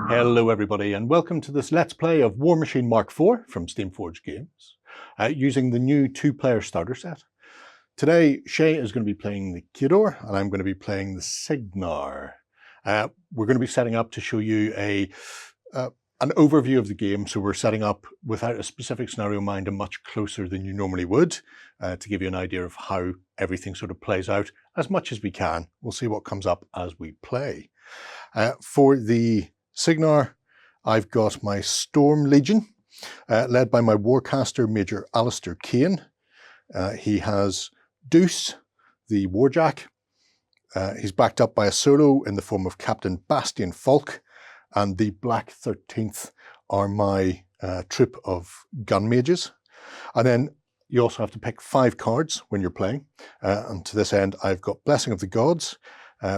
Hello everybody and welcome to this Let's Play of Warmachine Mark IV from Steamforged Games using the new 2-player starter set. Today Shay is going to be playing the Khador and I'm going to be playing the Cygnar. We're going to be setting up to show you an overview of the game, so we're setting up without a specific scenario in mind and much closer than you normally would to give you an idea of how everything sort of plays out as much as we can. We'll see what comes up as we play. For the Cygnar, I've got my Storm Legion, led by my Warcaster Major Alistair Kane. He has Deuce, the Warjack. He's backed up by a solo in the form of Captain Bastian Falk, and the Black 13th are my troop of gun mages. And then you also have to pick 5 cards when you're playing. And to this end, I've got Blessing of the Gods,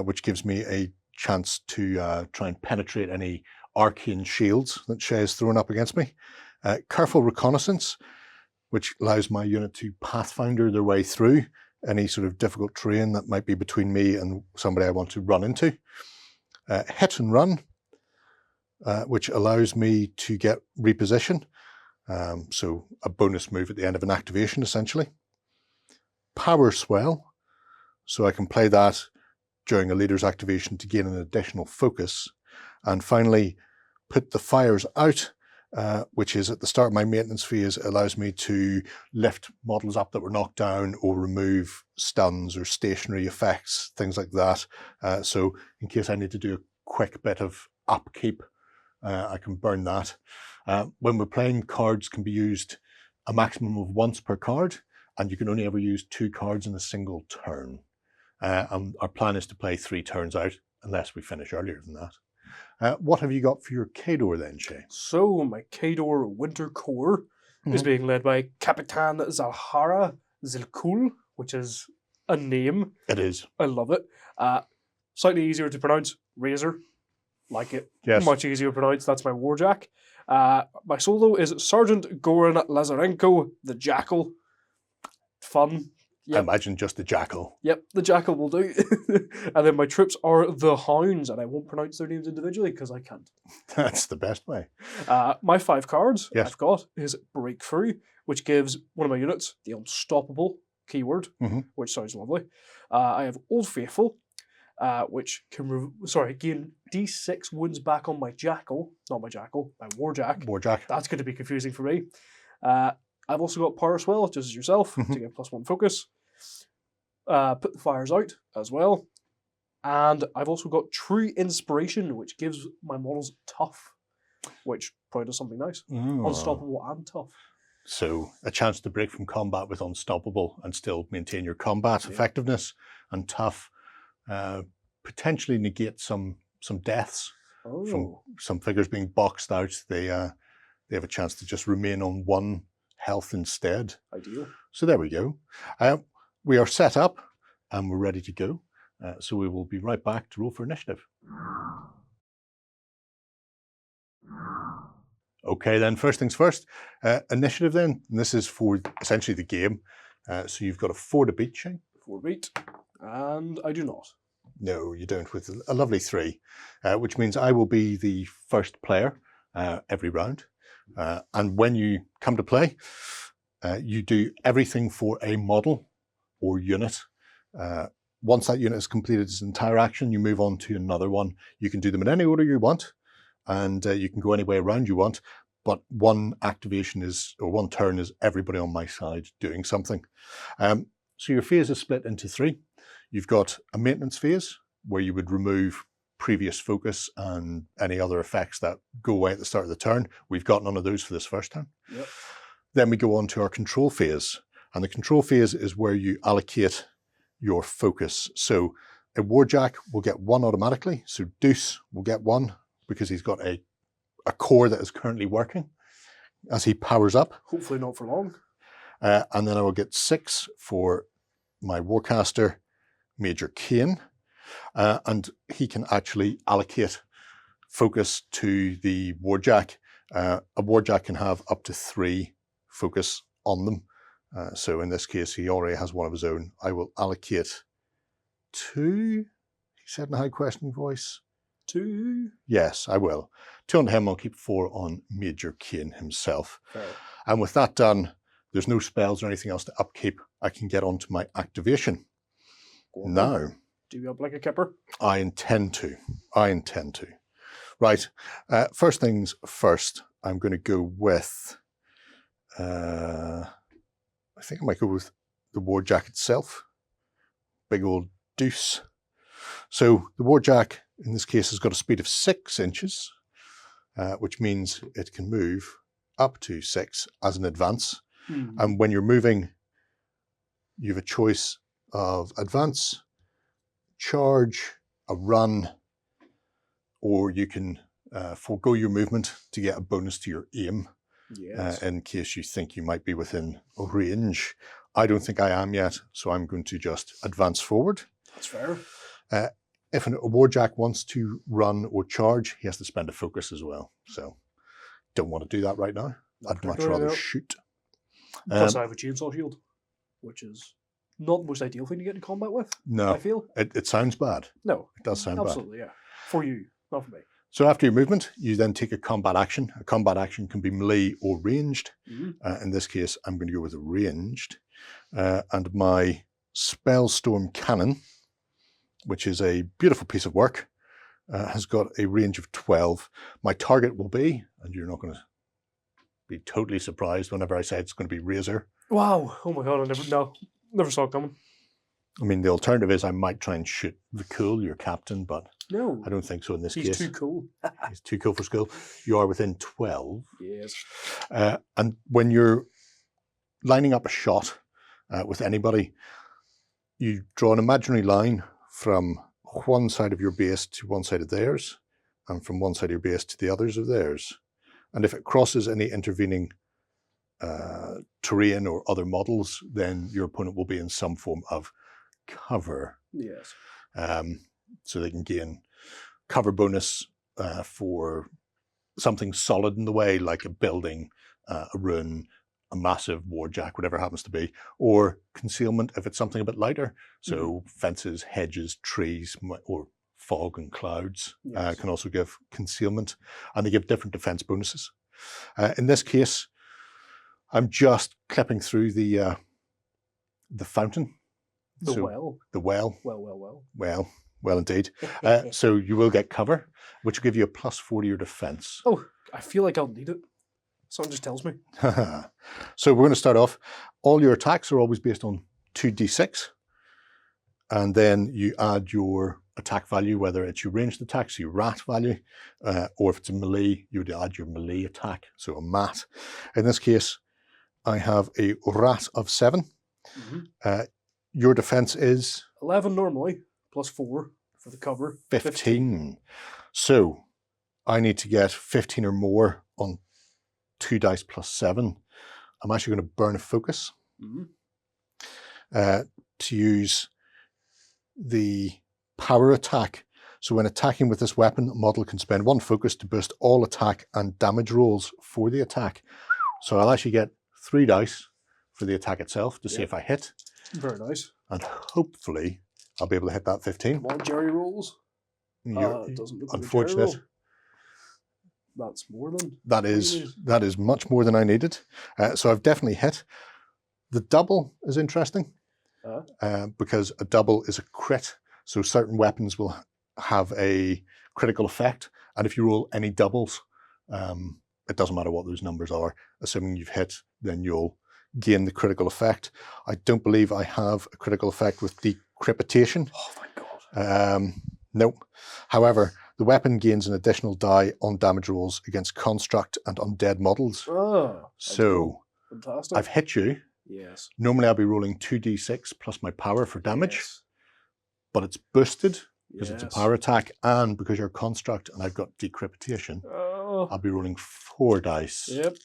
which gives me a chance to try and penetrate any arcane shields that Shay has thrown up against me. Careful Reconnaissance, which allows my unit to pathfinder their way through any sort of difficult terrain that might be between me and somebody I want to run into. Hit and Run, which allows me to get reposition, so a bonus move at the end of an activation essentially. Power Swell, so I can play that during a leader's activation to gain an additional focus. And finally, Put the Fires Out, which is at the start of my maintenance phase, allows me to lift models up that were knocked down or remove stuns or stationary effects, things like that. So in case I need to do a quick bit of upkeep, I can burn that. When we're playing, cards can be used a maximum of once per card, and you can only ever use 2 cards in a single turn. And our plan is to play 3 turns out, unless we finish earlier than that. What have you got for your Khador then, Shay? So, my Khador Winter Corps is being led by Kapitan Zalhara Zilkul, which is a name. It is. I love it. Slightly easier to pronounce. Razor. Like it. Yes. Much easier to pronounce. That's my Warjack. My solo is Sergeant Goran Lazarenko, the Jackal. Fun. Yep. I imagine just the Jackal. Yep, the Jackal will do. And then my troops are the Hounds, and I won't pronounce their names individually because I can't. That's the best way. My 5 cards I've got is Breakthrough, which gives one of my units the Unstoppable keyword, which sounds lovely. I have Old Faithful, which can gain D6 wounds back on my Jackal, not my Jackal, my Warjack. Warjack. That's going to be confusing for me. I've also got Power Swell, just as yourself, to get +1 focus. Put the Fires Out as well. And I've also got True Inspiration, which gives my models Tough, which probably does something nice. Unstoppable and Tough. So a chance to break from combat with Unstoppable and still maintain your combat effectiveness, and Tough potentially negate some deaths from some figures being boxed out. They have a chance to just remain on 1 health instead. Ideal. So there we go. We are set up and we're ready to go. So we will be right back to roll for initiative. Okay, then first things first. Initiative then. And this is for essentially the game. So you've got a 4 to beat, Shane. 4 beat. And I do not. No, you don't, with a lovely 3, which means I will be the first player every round. And when you come to play, you do everything for a model or unit. Once that unit has completed its entire action, you move on to another one. You can do them in any order you want, and you can go any way around you want, but 1 activation or 1 turn is everybody on my side doing something. So your phase is split into 3. You've got a maintenance phase, where you would remove previous focus and any other effects that go away at the start of the turn. We've got none of those for this first turn. Yep. Then we go on to our control phase. And the control phase is where you allocate your focus. So a Warjack will get 1 automatically. So Deuce will get 1 because he's got a core that is currently working as he powers up. Hopefully not for long. And then I will get 6 for my Warcaster Major Kane. And he can actually allocate focus to the Warjack. A Warjack can have up to 3 focus on them. So in this case, he already has 1 of his own. I will allocate 2, he said in a high questioning voice. 2. Yes, I will. 2 on him, I'll keep 4 on Major Kane himself. Fair. And with that done, there's no spells or anything else to upkeep. I can get on to my activation. Go on, Now, do you up like a kipper? I intend to. Right, first things first, I'm going to go with, I think I might go with the Warjack itself. Big old deuce. So the Warjack, in this case, has got a speed of 6 inches, which means it can move up to 6 as an advance. And when you're moving, you have a choice of advance, charge, a run, or you can forego your movement to get a bonus to your aim. Yes. In case you think you might be within range. I don't think I am yet, so I'm going to just advance forward. That's fair. If a Warjack wants to run or charge, he has to spend a focus as well. So don't want to do that right now. I'd much rather shoot. Plus I have a chainsaw shield, which is not the most ideal thing to get into combat with, No, I feel. it sounds bad. No. It does sound bad. Absolutely, yeah. For you, not for me. So after your movement, you then take a combat action. A combat action can be melee or ranged. In this case, I'm going to go with a ranged. And my Spellstorm Cannon, which is a beautiful piece of work, has got a range of 12. My target will be, and you're not going to be totally surprised whenever I say it's going to be Razor. Wow. Oh my god, never saw it coming. I mean, the alternative is I might try and shoot Vakul, your captain, but no, I don't think so in this case. He's too cool. He's too cool for skill. You are within 12. Yes. And when you're lining up a shot with anybody, you draw an imaginary line from one side of your base to one side of theirs, and from one side of your base to the others of theirs. And if it crosses any intervening terrain or other models, then your opponent will be in some form of cover. Yes. So they can gain cover bonus for something solid in the way, like a building, a rune, a massive warjack, whatever it happens to be, or concealment if it's something a bit lighter. So fences, hedges, trees, or fog and clouds can also give concealment, and they give different defense bonuses. In this case, I'm just clipping through the fountain. The well. Well, indeed. So you will get cover, which will give you a +4 to your defense. Oh, I feel like I'll need it. Someone just tells me. So we're going to start off. All your attacks are always based on 2d6. And then you add your attack value, whether it's your ranged attacks, your rat value, or if it's a melee, you would add your melee attack, so a mat. In this case, I have a rat of 7. Your defense is? 11 normally, +4 for the cover. 15. So I need to get 15 or more on 2 dice +7. I'm actually going to burn a focus to use the power attack. So when attacking with this weapon, a model can spend 1 focus to boost all attack and damage rolls for the attack. So I'll actually get 3 dice for the attack itself to see if I hit. Very nice. And hopefully I'll be able to hit that 15. Come on, Gerry rolls. It doesn't look unfortunate. Like that's more than that is much more than I needed. So I've definitely hit. The double is interesting because a double is a crit. So certain weapons will have a critical effect, and if you roll any doubles, it doesn't matter what those numbers are. Assuming you've hit, then you'll gain the critical effect. I don't believe I have a critical effect with decryptation. Oh my god. Nope. However, the weapon gains an additional die on damage rolls against construct and undead models. Oh, so fantastic. I've hit you. Yes. Normally I'll be rolling 2d6 plus my power for damage, but it's boosted because it's a power attack, and because you're a construct and I've got decryptation, I'll be rolling 4 dice. Yep.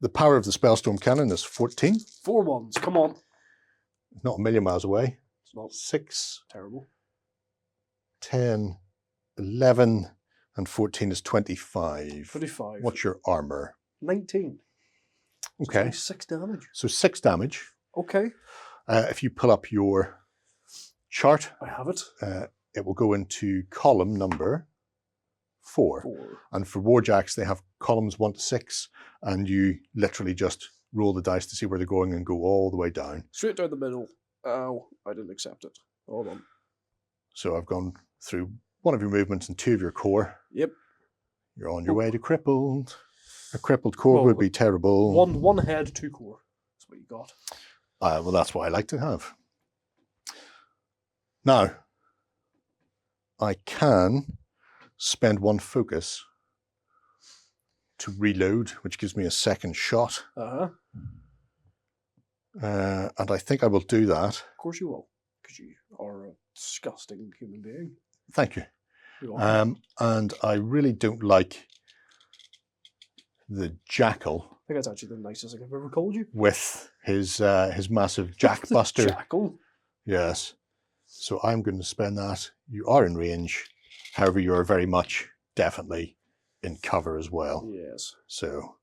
The power of the Spellstorm Cannon is 14. 4 ones, come on. Not a million miles away. It's not 6. Terrible. 10, 11, and 14 is 25. 25. What's your armor? 19. Okay. So 6 damage. So 6 damage. Okay. If you pull up your chart, I have it. it will go into column number 4. 4. And for warjacks, they have columns 1 to 6, and you literally just roll the dice to see where they're going and go all the way down. Straight down the middle. Oh, I didn't accept it. Hold on. So I've gone through 1 of your movements and 2 of your core. Yep. You're on your way to crippled. A crippled core Well, would be terrible. One head, 2 core. That's what you got. Well, that's what I like to have. Now, I can spend 1 focus to reload, which gives me a second shot. Uh-huh. And I think I will do that. Of course you will, because you are a disgusting human being. Thank you. You are. And I really don't like the jackal I think that's actually the nicest thing I've ever called you. with his massive jackbuster. Jackal. Yes. So I'm going to spend that. You are in range. However, you are very much definitely in cover as well. Yes. So,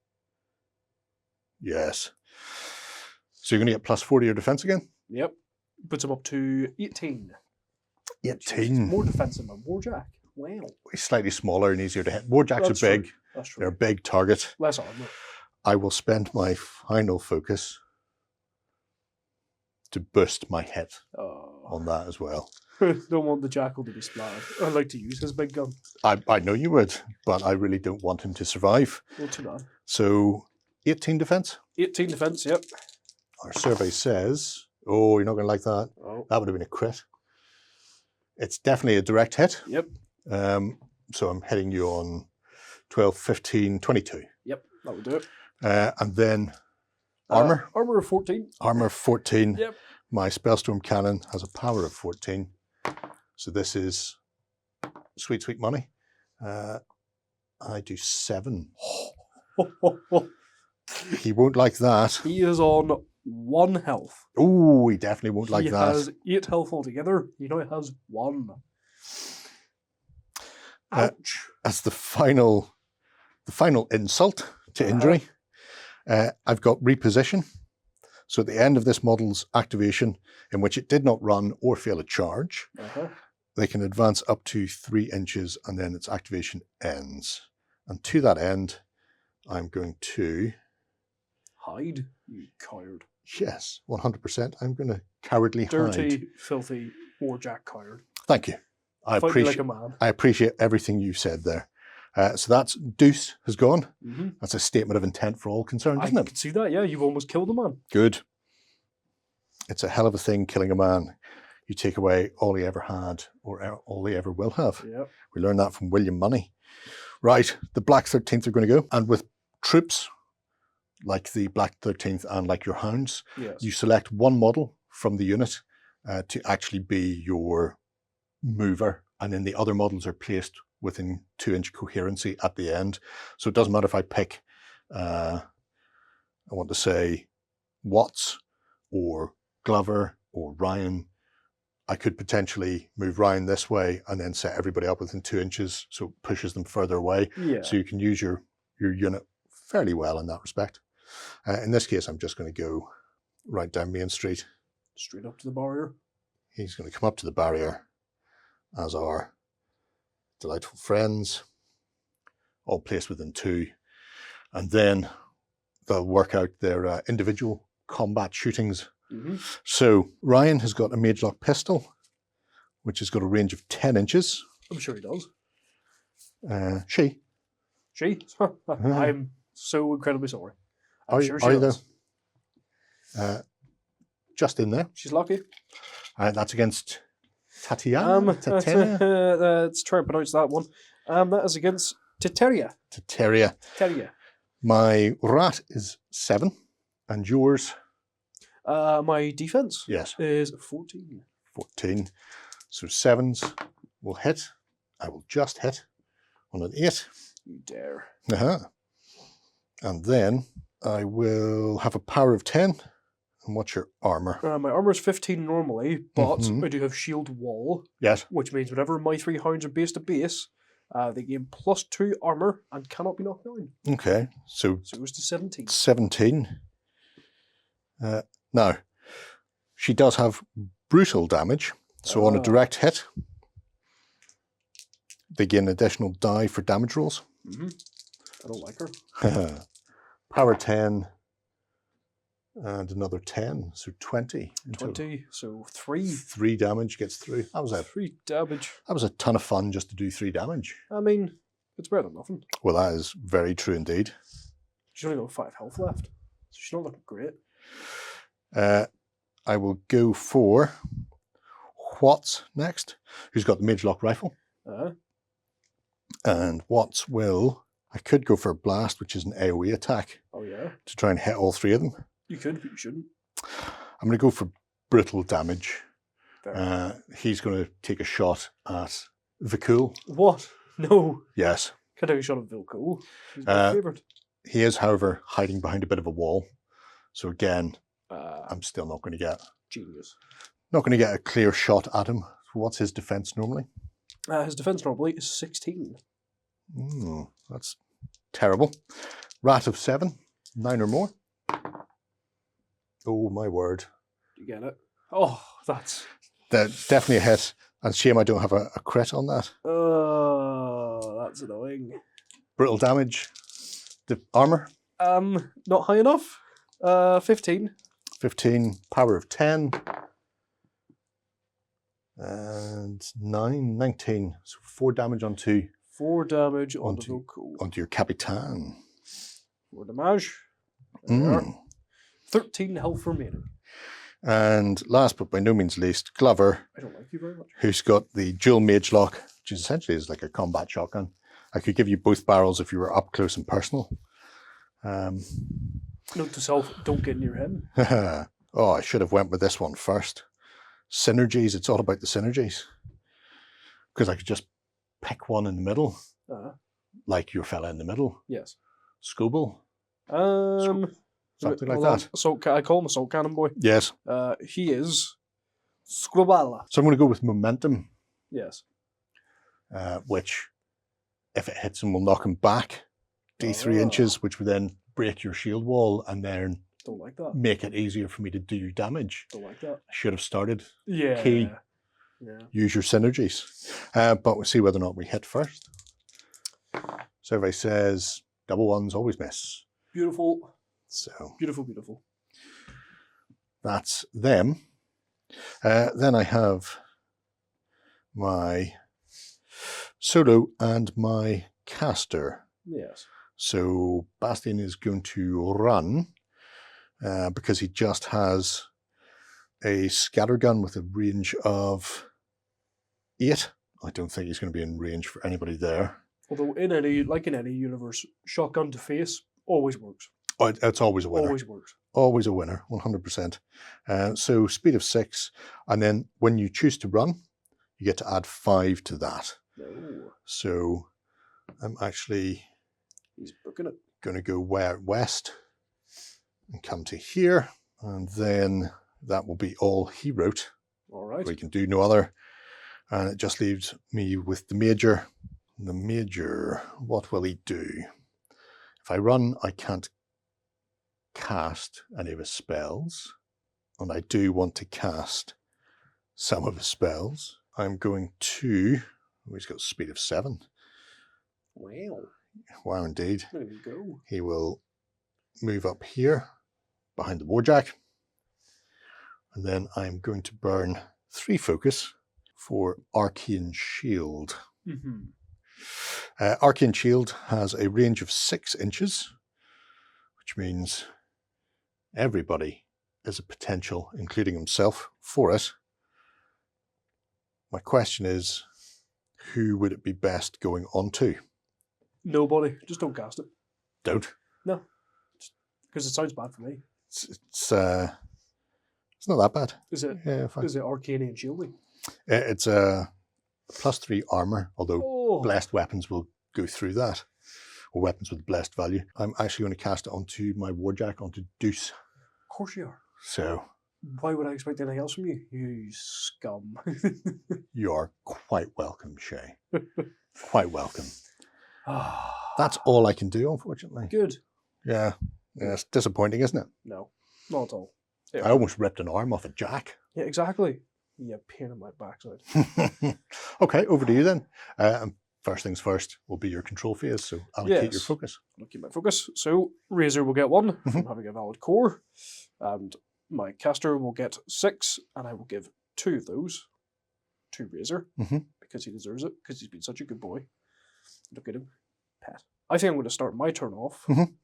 yes. So you're going to get +4 to your defense again? Yep. Puts him up to 18. 18. More defense than my warjack. Wow. He's slightly smaller and easier to hit. Warjacks That's are big. true. That's true. They're a big target. Less armor. I will spend my final focus to boost my hit on that as well. Don't want the jackal to be splattered. I'd like to use his big gun. I know you would, but I really don't want him to survive. Not too bad. So 18 defense. 18 defense, yep. Our survey says, oh, you're not going to like that. Oh. That would have been a crit. It's definitely a direct hit. Yep. So I'm hitting you on 12, 15, 22. Yep, that would do it. And then armor. Armor of 14. Armor of 14. Yep. My Spellstorm Cannon has a power of 14. So this is sweet, sweet money. I do 7. He won't like that. He is on 1 health. Oh, he definitely won't like he that. has 8 health altogether. He now has 1. Ouch. As the final insult to injury, I've got reposition. So at the end of this model's activation, in which it did not run or fail a charge, they can advance up to 3 inches and then its activation ends. And to that end, I'm going to... Hide, you coward. Yes, 100%. I'm going to cowardly hide. Dirty, filthy, warjack coward. Thank you. I Fight me like a man. I appreciate everything you've said there. So that's Deuce has gone. Mm-hmm. That's a statement of intent for all concerned, isn't I it? can see that, yeah. You've almost killed a man. Good. It's a hell of a thing, killing a man. You take away all he ever had or all he ever will have. Yep. We learned that from William Money. Right, the Black 13th are going to go. And with troops, like the Black 13th and like your hounds, Yes. you select 1 model from the unit to actually be your mover. And then the other models are placed within 2-inch coherency at the end. So it doesn't matter if I pick, I want to say Watts or Glover or Ryan. I could potentially move Ryan this way and then set everybody up within 2 inches, so it pushes them further away. Yeah. So you can use your unit fairly well in that respect. In this case, I'm just going to go right down Main Street. Straight up to the barrier. He's going to come up to the barrier, as our delightful friends, all placed within 2. And then they'll work out their individual combat shootings. Mm-hmm. So Ryan has got a Magelock pistol, which has got a range of 10 inches. I'm sure he does. She. I'm so incredibly sorry. I'm Are sure you she does. Just in there. She's lucky. That's against Tatiana. Let's try and pronounce that one. That is against Teteria. Teteria. My rat is 7, and yours? My defense Yes. is 14. 14. So 7s will hit. I will just hit on an 8. You dare. And then I will have a power of 10. And what's your armor? My armor is 15 normally, but I do have shield wall. Yes. Which means whenever my 3 hounds are base to base, they gain +2 armor and cannot be knocked down. Okay. So it goes to 17. 17. Now, she does have brutal damage. So on a direct hit, They gain additional die for damage rolls. I don't like her. Power 10 and another 10, so 20. 20, so 3. 3 damage gets through. That was 3 damage. That was a ton of fun just to do 3 damage. I mean, it's better than nothing. Well, that is very true indeed. She's only got 5 health left, so she's not looking great. I will go for Watts next, who's got the Mage Lock rifle. And Watts will... I could go for a Blast, which is an AoE attack. Oh, yeah? To try and hit all 3 of them. You could, but you shouldn't. I'm going to go for Brittle damage. He's going to take a shot at Vikul. What? No. Yes. Can't take a shot at Vikul. He's my favourite. He is, however, hiding behind a bit of a wall. So again, I'm still not going to get... Genius. Not going to get a clear shot at him. What's his defense normally? His defense normally is 16. That's terrible. Rat of 7, 9 or more. Oh my word! You get it? Oh, that's definitely a hit. And shame I don't have a crit on that. Oh, that's annoying. Brittle damage. The armor. Not high enough. 15. 15. Power of 10. And 9, 19. So 4 damage onto... 4 damage onto your Capitan. 4 damage. 13 health remaining. And last but by no means least, Glover. I don't like you very much. Who's got the dual Mage Lock, which is essentially is like a combat shotgun. I could give you both barrels if you were up close and personal. Note to self, don't get near him. Oh, I should have went with this one first. Synergies, it's all about the synergies. Because I could just pick one in the middle. Like your fella in the middle. Yes. Scooble. Something like that. I call him Assault Cannon Boy. Yes. He is Scrubala. So I'm going to go with Momentum. Yes. Which, if it hits him, will knock him back D3 inches, which would then break your shield wall and then don't like that. Make it easier for me to do damage. Don't like that. I should have started. Yeah. Key. Yeah. Use your synergies. But we'll see whether or not we hit first. Survey says double ones always miss. Beautiful. So beautiful, beautiful. That's them. Then I have my solo and my caster. Yes. So Bastian is going to run because he just has a scattergun with a range of 8. I don't think he's going to be in range for anybody there. Although in any universe, shotgun to face always works. Oh, it's always a winner. Always works. Always a winner, 100%. So speed of 6, and then when you choose to run, you get to add 5 to that. No. So I'm actually He's booking it. Going to go west and come to here, and then that will be all he wrote. All right. We can do no other, and it just leaves me with the major. The major, what will he do? If I run, I can't cast any of his spells, and I do want to cast some of his spells. I'm going to... Oh, he's got speed of 7. Wow. Wow, indeed. There you go. He will move up here behind the warjack, and then I'm going to burn 3 focus for Arcane Shield. Mm-hmm. Arcane Shield has a range of 6 inches, which means everybody is a potential, including himself, for it. My question is, who would it be best going on to? Nobody. Just don't cast it. Don't? No. Because it sounds bad for me. It's not that bad. Is it? Yeah, fine. Is it arcane and shielding? It's a +3 armor, although blessed weapons will go through that, or weapons with blessed value. I'm actually going to cast it onto my warjack, onto Deuce. Of course you are. So why would I expect anything else from you? You scum. You are quite welcome, Shay. Quite welcome. That's all I can do, unfortunately. Good. Yeah. It's disappointing, isn't it? No, not at all. Yeah. I almost ripped an arm off a jack. Yeah, exactly. Yeah, pain in my backside. Okay, over to you then. first things first will be your control phase, so allocate your Yes. focus. I'll keep my focus. So Razor will get 1 Mhm. from having a valid core, and my caster will get 6, and I will give 2 of those to Razor Mhm. because he deserves it, because he's been such a good boy. Look at him, pet. I think I'm going to start my turn off Mhm.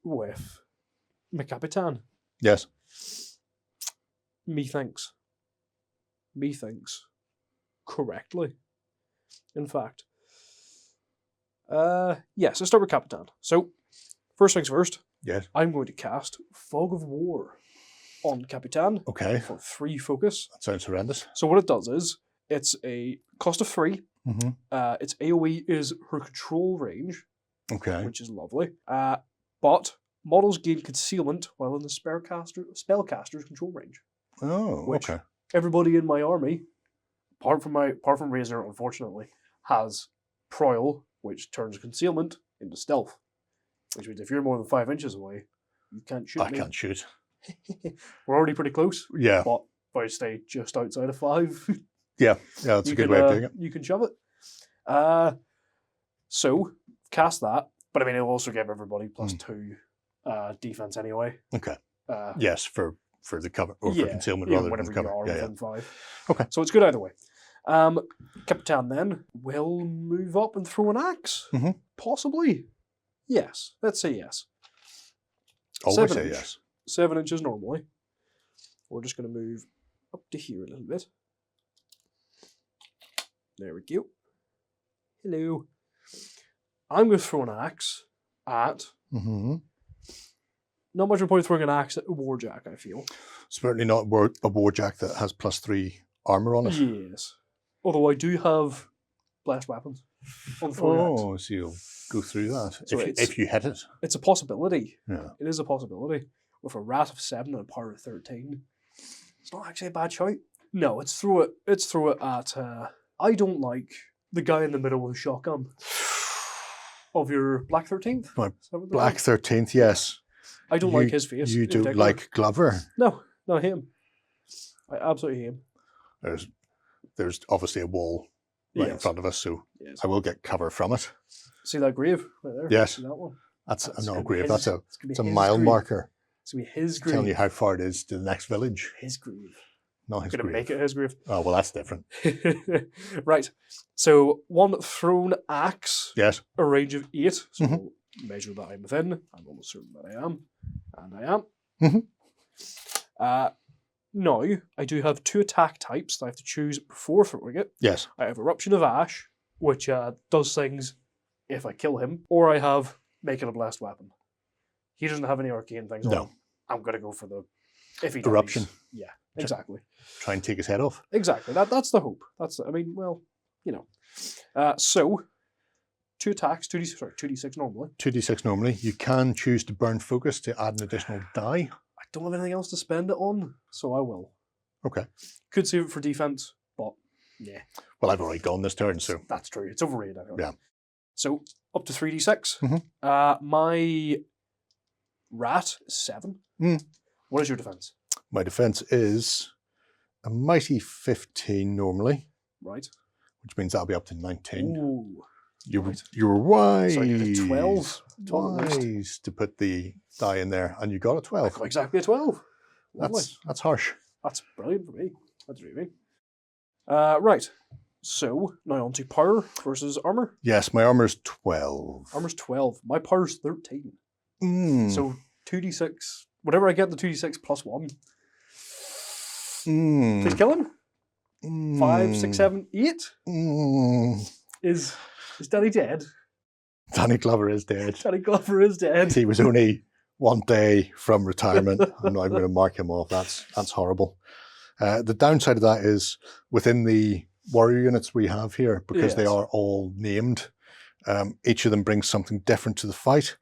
with my Capitan. Yes. Methinks correctly. In fact, yes, let's start with Capitan. So, first things first, Yes. I'm going to cast Fog of War on Capitan Okay. for 3 focus. That sounds horrendous. So what it does is, it's a cost of 3. Mm-hmm. Its AoE is her control range, Okay. which is lovely. But models gain concealment while in the spellcaster's control range. Oh, Which okay. everybody in my army, apart from Razor, unfortunately, has Proil, which turns concealment into stealth. Which means if you're more than 5 inches away, you can't shoot I me. can't shoot. We're already pretty close, Yeah. but if I stay just outside of 5, Yeah. Yeah, that's a you good can, way of doing it. you can shove it. So, cast that. But I mean, it'll also give everybody +2 defense anyway. Okay. Uh, Yes, for the cover, or for yeah, concealment even rather whenever than cover. you are Yeah, yeah. within 5. Okay. So it's good either way. Capitan then will move up and throw an axe. Mhm. Possibly. Yes. Let's say yes. Always 7 say inch. yes. 7 inches normally. We're just going to move up to here a little bit. There we go. Hello. I'm going to throw an axe at... Mm-hmm. Not much of a point throwing an axe at a warjack, I feel. Certainly not a warjack that has +3 armor on it. Yes. Although I do have blessed weapons on the throwing axe. Oh, so you'll go through that So if you hit it. It's a possibility. Yeah. It is a possibility. With a rat of 7 and a power of 13. It's not actually a bad shout. No, it's throw it at I don't like the guy in the middle with a shotgun. Of your Black 13th? My Is that what they're Black called? 13th, yes. I don't like his face. You in don't particular. like Glover. No, I hate him. I absolutely hate him. There's obviously a wall right in Yes. front of us, so Yes. I will get cover from it. See that grave right there? Yes. See that one? That's That's not a gonna be grave. his- That's it's gonna be it's a his mile grave. marker It's going to be his grave. telling you how far it is to the next village. His grave. Not his Going to grave. make it his grave. Oh well, that's different. Right. So, one thrown axe, Yes. a range of 8. So, Mhm. we'll measure that I'm within. I'm almost certain that I am. And I am. Mhm. Now, I do have 2 attack types that I have to choose before throwing it. Yes. I have Eruption of Ash, which does things if I kill him, or I have Make It a Blessed Weapon. He doesn't have any arcane things on No. him. I'm going to go for the... If he dies. Eruption. Yeah, exactly. Try and take his head off. Exactly. That's the hope. I mean, well, you know. So, 2 attacks, 2d6 normally. 2d6 normally. You can choose to burn focus to add an additional die. I don't have anything else to spend it on, so I will. Okay. Could save it for defense, but yeah. Well, I've already gone this turn, so That's true. It's overrated. Anyway. Yeah. So, up to 3d6. Mhm. My rat is 7. Mm. What is your defense? my defense is a mighty 15 normally, Right. which means that'll be up to 19. Ooh. You right. you were wise. So I get a 12. 12 at least. Wise to put the die in there, and you got a I 12. got exactly a 12. Lovely. That's harsh. That's brilliant for me. That's really. Right. So, now on to power versus armor. Yes, my armor's 12. Armor's 12. My power's 13. Mm. So, 2d6. Whatever I get, the 2d6 plus 1. Mm. Please kill him. Mm. 5, 6, 7, 8. Mm. Is Danny dead? Danny Glover is dead. Danny Glover is dead. He was only one day from retirement. I'm not even going to mark him off. That's horrible. The downside of that is within the warrior units we have here, because they Yes. are all named, each of them brings something different to the fight.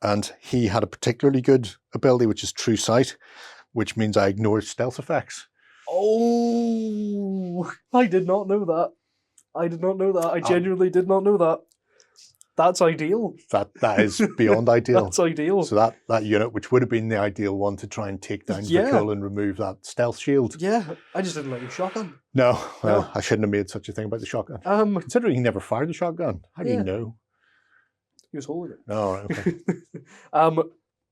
And he had a particularly good ability, which is True Sight, which means I ignore stealth effects. Oh, I did not know that. I did not know that. I genuinely did not know that. That's ideal. That is beyond ideal. That's ideal. So that unit, which would have been the ideal one to try and take down Vakul and remove that stealth shield. Yeah, I just didn't like your shotgun. No, well, I shouldn't have made such a thing about the shotgun. Considering he never fired the shotgun, how do you know? He was holding it. Oh, right, okay.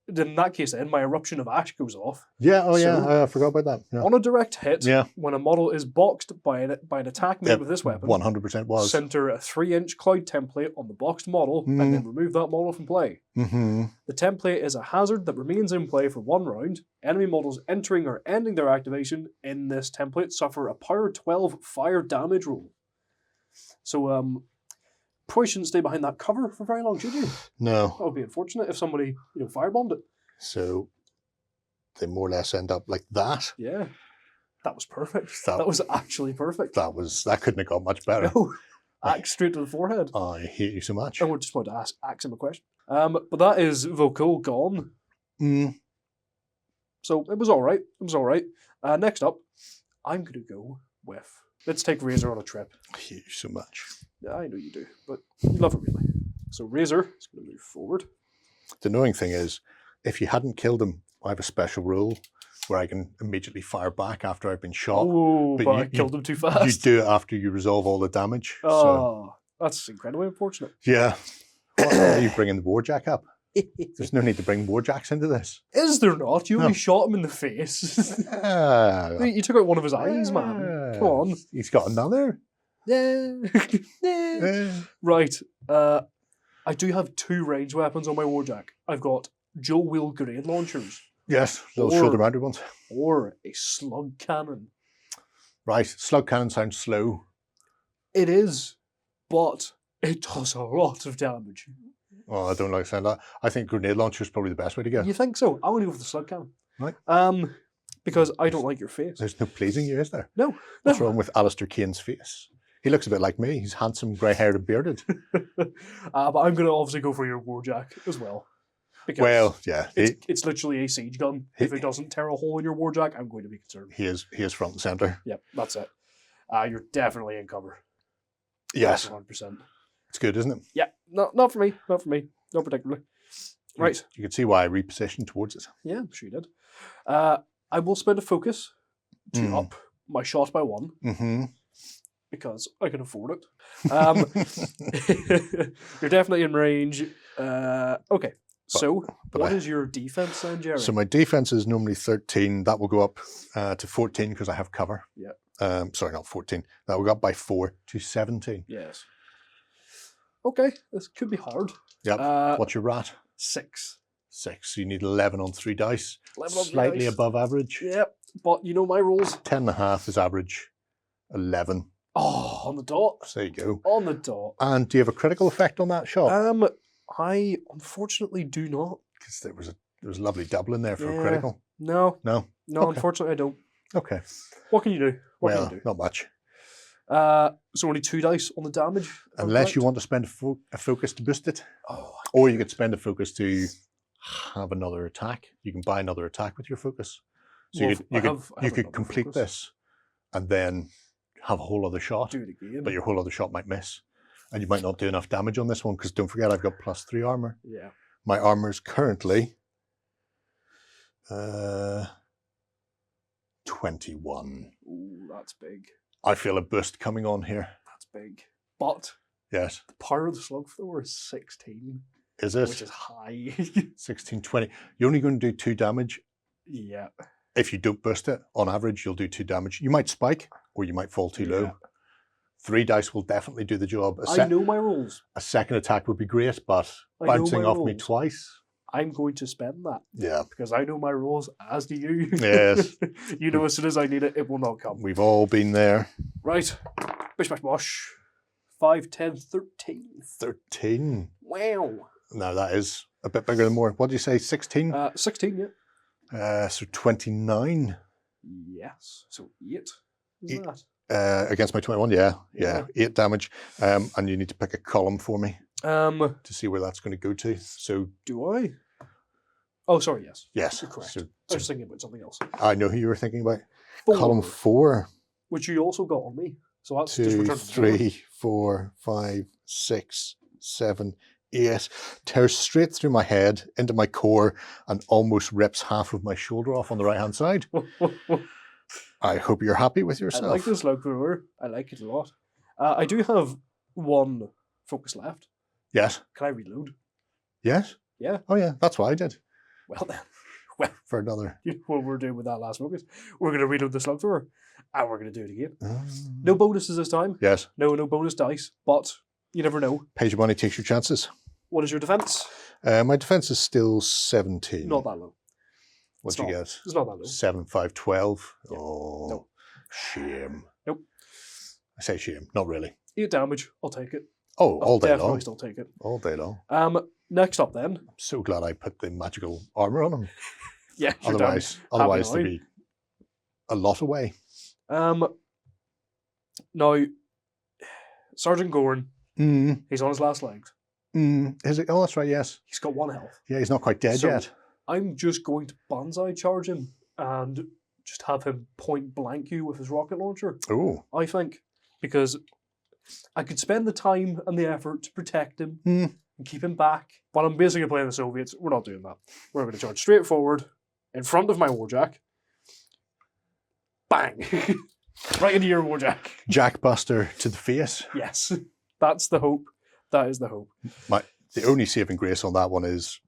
In that case, then my eruption of ash goes off. Yeah, I forgot about that. Yeah. On a direct hit, when a model is boxed by an attack made with this weapon, 100% was. Center a 3-inch cloud template on the boxed model and then remove that model from play. Mm-hmm. The template is a hazard that remains in play for 1 round. Enemy models entering or ending their activation in this template suffer a power 12 fire damage roll. So, probably shouldn't stay behind that cover for very long, should you? No. That would be unfortunate if somebody, firebombed it. So they more or less end up like that. Yeah. That was perfect. That was actually perfect. That couldn't have got much better. No. Axe straight to the forehead. I hate you so much. I would just want to ask him a question. But that is Vakul gone. So it was alright. Next up, I'm going to go with... Let's take Razor on a trip. I hate you so much. Yeah, I know you do, but you love it really. So Razor is going to move forward. The annoying thing is, if you hadn't killed him, I have a special rule where I can immediately fire back after I've been shot. Oh, but I killed him too fast. You do it after you resolve all the damage. Oh, that's incredibly unfortunate. Yeah. What are you bringing the Warjack up? There's no need to bring Warjacks into this. Is there not? You only shot him in the face. You took out one of his eyes, man. Come on. He's got another. Right. I do have 2 ranged weapons on my Warjack. I've got dual wheel grenade launchers. Yes, those shoulder mounted ones. Or a slug cannon. Right, slug cannon sounds slow. It is, but it does a lot of damage. Oh, I don't like saying that. I think grenade launcher is probably the best way to go. You think so? I'm going to go with the slug cannon. Right. Because I don't like your face. There's no pleasing you, is there? No. What's wrong with Alistair Kane's face? He looks a bit like me. He's handsome, grey-haired and bearded. But I'm going to obviously go for your Warjack as well. Well, yeah. It's literally a siege gun. If it doesn't tear a hole in your Warjack, I'm going to be concerned. He is front and centre. Yep, that's it. You're definitely in cover. Yes. 100%. It's good, isn't it? Yeah, not for me. Not particularly. Right. You can see why I repositioned towards it. Yeah, I'm sure you did. I will spend a focus to up my shot by 1. Mm-hmm. Because I can afford it. You're definitely in range. Okay. So, what is your defense then, Gerry? So my defense is normally 13. That will go up to 14 because I have cover. Yeah. Sorry, not 14. That will go up by 4 to 17. Yes. Okay, this could be hard. Yep. What's your rat? 6. 6. So you need 11 on 3 dice. 11 on 3 Slightly dice. above average. Yep. But you know my rules. 10.5 is average. 11. Oh, on the dot. There you go. On the dot. And do you have a critical effect on that shot? I unfortunately do not. Because there was a lovely double in there for a critical. No. No? No, Okay. unfortunately I don't. Okay. What can you do? What can you do? Not much. So only 2 dice on the damage? Unless you want to spend a focus to boost it. Oh. Or you could spend a focus to have another attack. You can buy another attack with your focus. So you could complete this and then have a whole other shot. Do it again. But your whole other shot might miss. And you might not do enough damage on this one because don't forget I've got +3 armor. Yeah. My armor is currently 21. Ooh, that's big. I feel a boost coming on here. That's big. But yes, the power of the slugthrower is 16. Is it? Which is high. 16, 20. You're only going to do 2 damage. Yeah. If you don't boost it, on average, you'll do 2 damage. You might spike or you might fall too low. 3 dice will definitely do the job. I know my rules. A second attack would be great, but bouncing off me twice. I'm going to spend that. Yeah. Because I know my rules, as do you. Yes. You know as soon as I need it, it will not come. We've all been there. Right. Bish, bash, bosh. 5, 10, 13. 13. Wow. No, that is a bit bigger than more. What did you say, 16? 16, yeah. So 29. Yes. So 8. Is that? Against my 21, yeah. 8 damage. And you need to pick a column for me to see where that's going to go to. So do I? Oh, sorry, yes. Yes. You're correct. So, I was thinking about something else. I know who you were thinking about. 4. Column 4. Which you also got on me. So that's 2, just return 3, 4, 5, 6, 7, 8. Tears straight through my head, into my core, and almost rips half of my shoulder off on the right-hand side. I hope you're happy with I yourself. like the slug thrower. I like it a lot. I do have one focus left. Yes. Can I reload? Yes? Yeah. Oh yeah, that's what I did. Well then. Well, for another. You know what we're doing with that last focus? We're going to reload the slug thrower, and we're going to do it again. No bonuses this time. Yes. No bonus dice, but you never know. Pays your money, takes your chances. What is your defense? My defense is still 17. Not that low. What'd you get? It's not that low. 7, 5, 12. Yeah. Oh, Nope. Shame. Nope. I say shame, not really. 8 damage. I'll take it. Oh, all day definitely long. Still take it. All day long. Next up then. I'm so glad I put the magical armor on him. Yeah. Otherwise there'd be a lot away. Now, Sergeant Gorn. He's on his last legs. Is it? Oh, that's right. Yes. He's got 1 health. Yeah, he's not quite dead So, yet. I'm just going to banzai charge him and just have him point blank you with his rocket launcher. Oh. I think, because I could spend the time and the effort to protect him and keep him back. But I'm basically playing the Soviets. We're not doing that. We're going to charge straight forward in front of my warjack. Bang! Right into your warjack. Jackbuster to the face. Yes, that's the hope. That is the hope. The only saving grace on that one is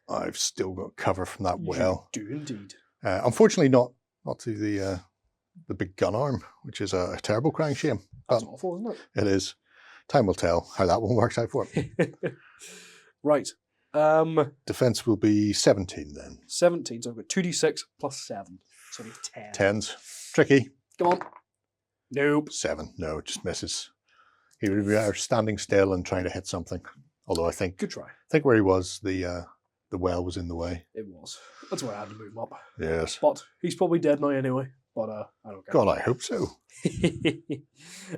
I've still got cover from that well. You do indeed. Unfortunately, not to the big gun arm, which is a terrible crying shame. That's awful, isn't it? It is. Time will tell how that one works out for him. Right. Defense will be 17 then. 17, so I've got 2d6 plus 7. So 10. 10s. Tricky. Come on. Nope. 7. No, it just misses. He would be better standing still and trying to hit something. Although I think Good try. where he was, the well was in the way. It was. That's why I had to move him up. Yes. But he's probably dead now anyway. But I don't care. God, I hope so.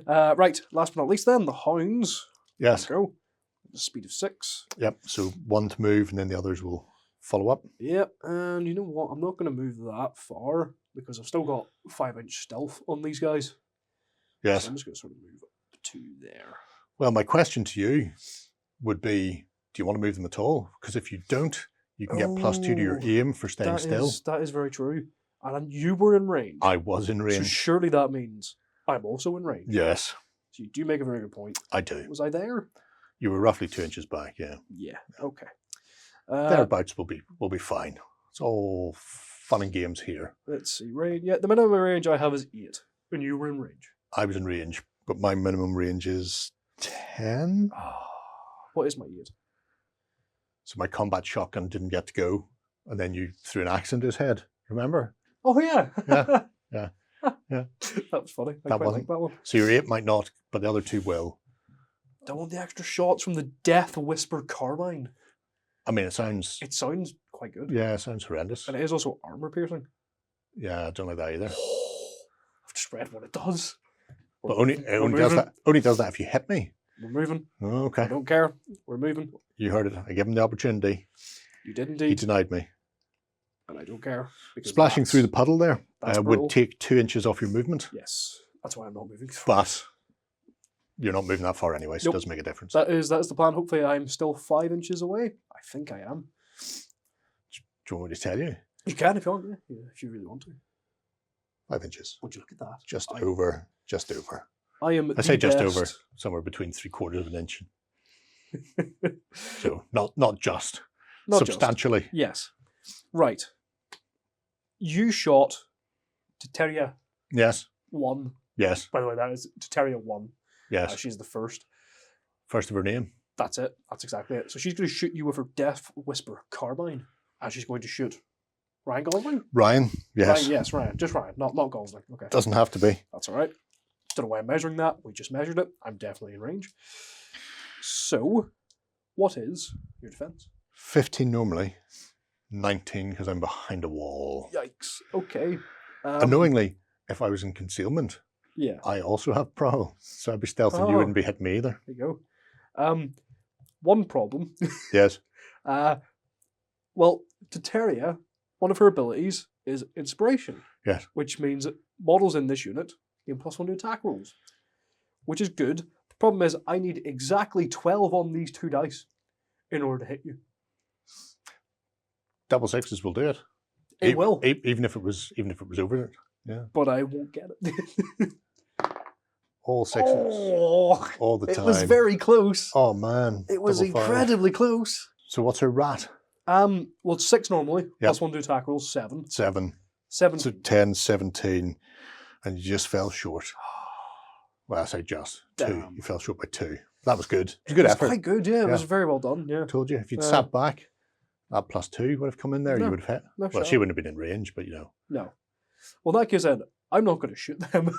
Right. Last but not least then, the hounds. Yes. Go. The speed of 6. Yep. So 1 to move and then the others will follow up. Yep. And you know what? I'm not going to move that far because I've still got 5-inch stealth on these guys. Yes. So I'm just going to sort of move up to there. Well, my question to you would be, do you want to move them at all? Because if you don't, you can get +2 to your aim for staying still. That is very true. And you were in range. I was in range. So surely that means I'm also in range. Yes. So you do make a very good point. I do. Was I there? You were roughly 2 inches back, yeah. Yeah. Okay. Thereabouts will be fine. It's all fun and games here. Let's see. Range. Yeah, the minimum range I have is 8. And you were in range. I was in range, but my minimum range is 10. What is my 8? So my combat shotgun didn't get to go, and then you threw an axe into his head. Remember? Oh yeah. Yeah. That was funny. I That quite wasn't- like that one. So your 8 might not, but the other 2 will. Don't want the extra shots from the Death Whisper carbine. I mean, it sounds. It sounds quite good. Yeah, it sounds horrendous. And it is also armor piercing. Yeah, I don't like that either. I've just read what it does. But only We're does moving. that. Only does that if you hit me. We're moving. Oh, I okay. don't care. We're moving. You heard it. I gave him the opportunity. You did He indeed. denied me. And I don't care. because Splashing that's- through the puddle there that's would brutal. take 2 inches off your movement, Yes. That's why I'm not moving. but you're not moving that far anyway, so Nope. it doesn't make a difference. That is the plan. Hopefully I'm still 5 inches away. I think I am. Do you want me to tell you? You can if you want. Yeah, if you really want to. 5 inches. Would you look at that? Just I- over. Just over. I am. I say the just best. over, somewhere between 3/4 of an inch. So not just. Not just. Substantially. Yes. Right. You shot Teteria Yes. 1. Yes. By the way, that is Teteria 1. Yes. She's the first. First of her name. That's it. That's exactly it. So she's going to shoot you with her Death Whisper carbine. And she's going to shoot Ryan Gosling? Ryan. Yes. Ryan, yes, Ryan. Just Ryan. Not Gosling. Okay. Doesn't have to be. That's all right. Don't know why I'm measuring that. We just measured it. I'm definitely in range. So, what is your defense? 15 normally. 19 because I'm behind a wall. Yikes. Okay. Unknowingly, if I was in concealment, Yeah. I also have prowl. So I'd be stealth and you Oh. wouldn't be hitting me either. There you go. One problem. Yes. Well, Teteria, one of her abilities is inspiration. Yes. Which means that models in this unit gain +1 to attack rolls. Which is good. The Problem is, I need exactly 12 on these 2 dice in order to hit you. Double sixes will do it. It will. Even if it was over it. Yeah. But I won't get it. All sixes. Oh, all the time. it was very close. Oh man. It was double five. incredibly close. So what's her rat? Well, it's 6 normally. Yep. Plus 1 to attack rolls, 7. 7. 7. So 10, 17, and you just fell short. Well, I say just. 2. Damn. You fell short by 2. That was good. It was a good effort. Quite good, yeah. It Yeah. was very well done, yeah. I told you. If you'd sat back, that plus 2 would have come in there, No. you would have hit. No, Well, shut she up. wouldn't have been in range, but you know. No. Well, in that case then, I'm not going to shoot them.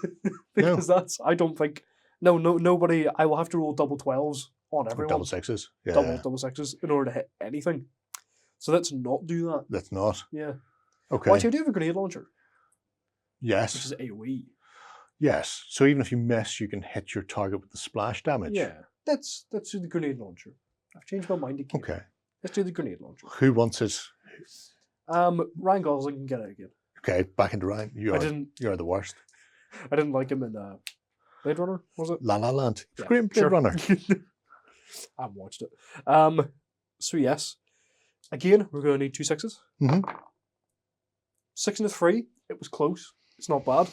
Because that's, I don't think, nobody, I will have to roll double 12s on Or everyone. double sixes. Yeah. Double 6s in order to hit anything. So let's not do that. Let's not. Yeah. Okay. Well, actually, I do have a grenade launcher, which Yes. is AoE. Yes. So even if you miss, you can hit your target with the splash damage. Yeah. Let's do the grenade launcher. I've changed my mind again. Okay. Let's do the grenade launcher. Who wants it? Ryan Gosling can get it again. Okay, back into Ryan. You're the worst. I didn't like him in Blade Runner, was it? La La Land. Yeah, Great Blade sure. Runner. I haven't watched it. So yes. Again, we're going to need 2 6s. Mhm. 6 and a 3. It was close. It's not bad.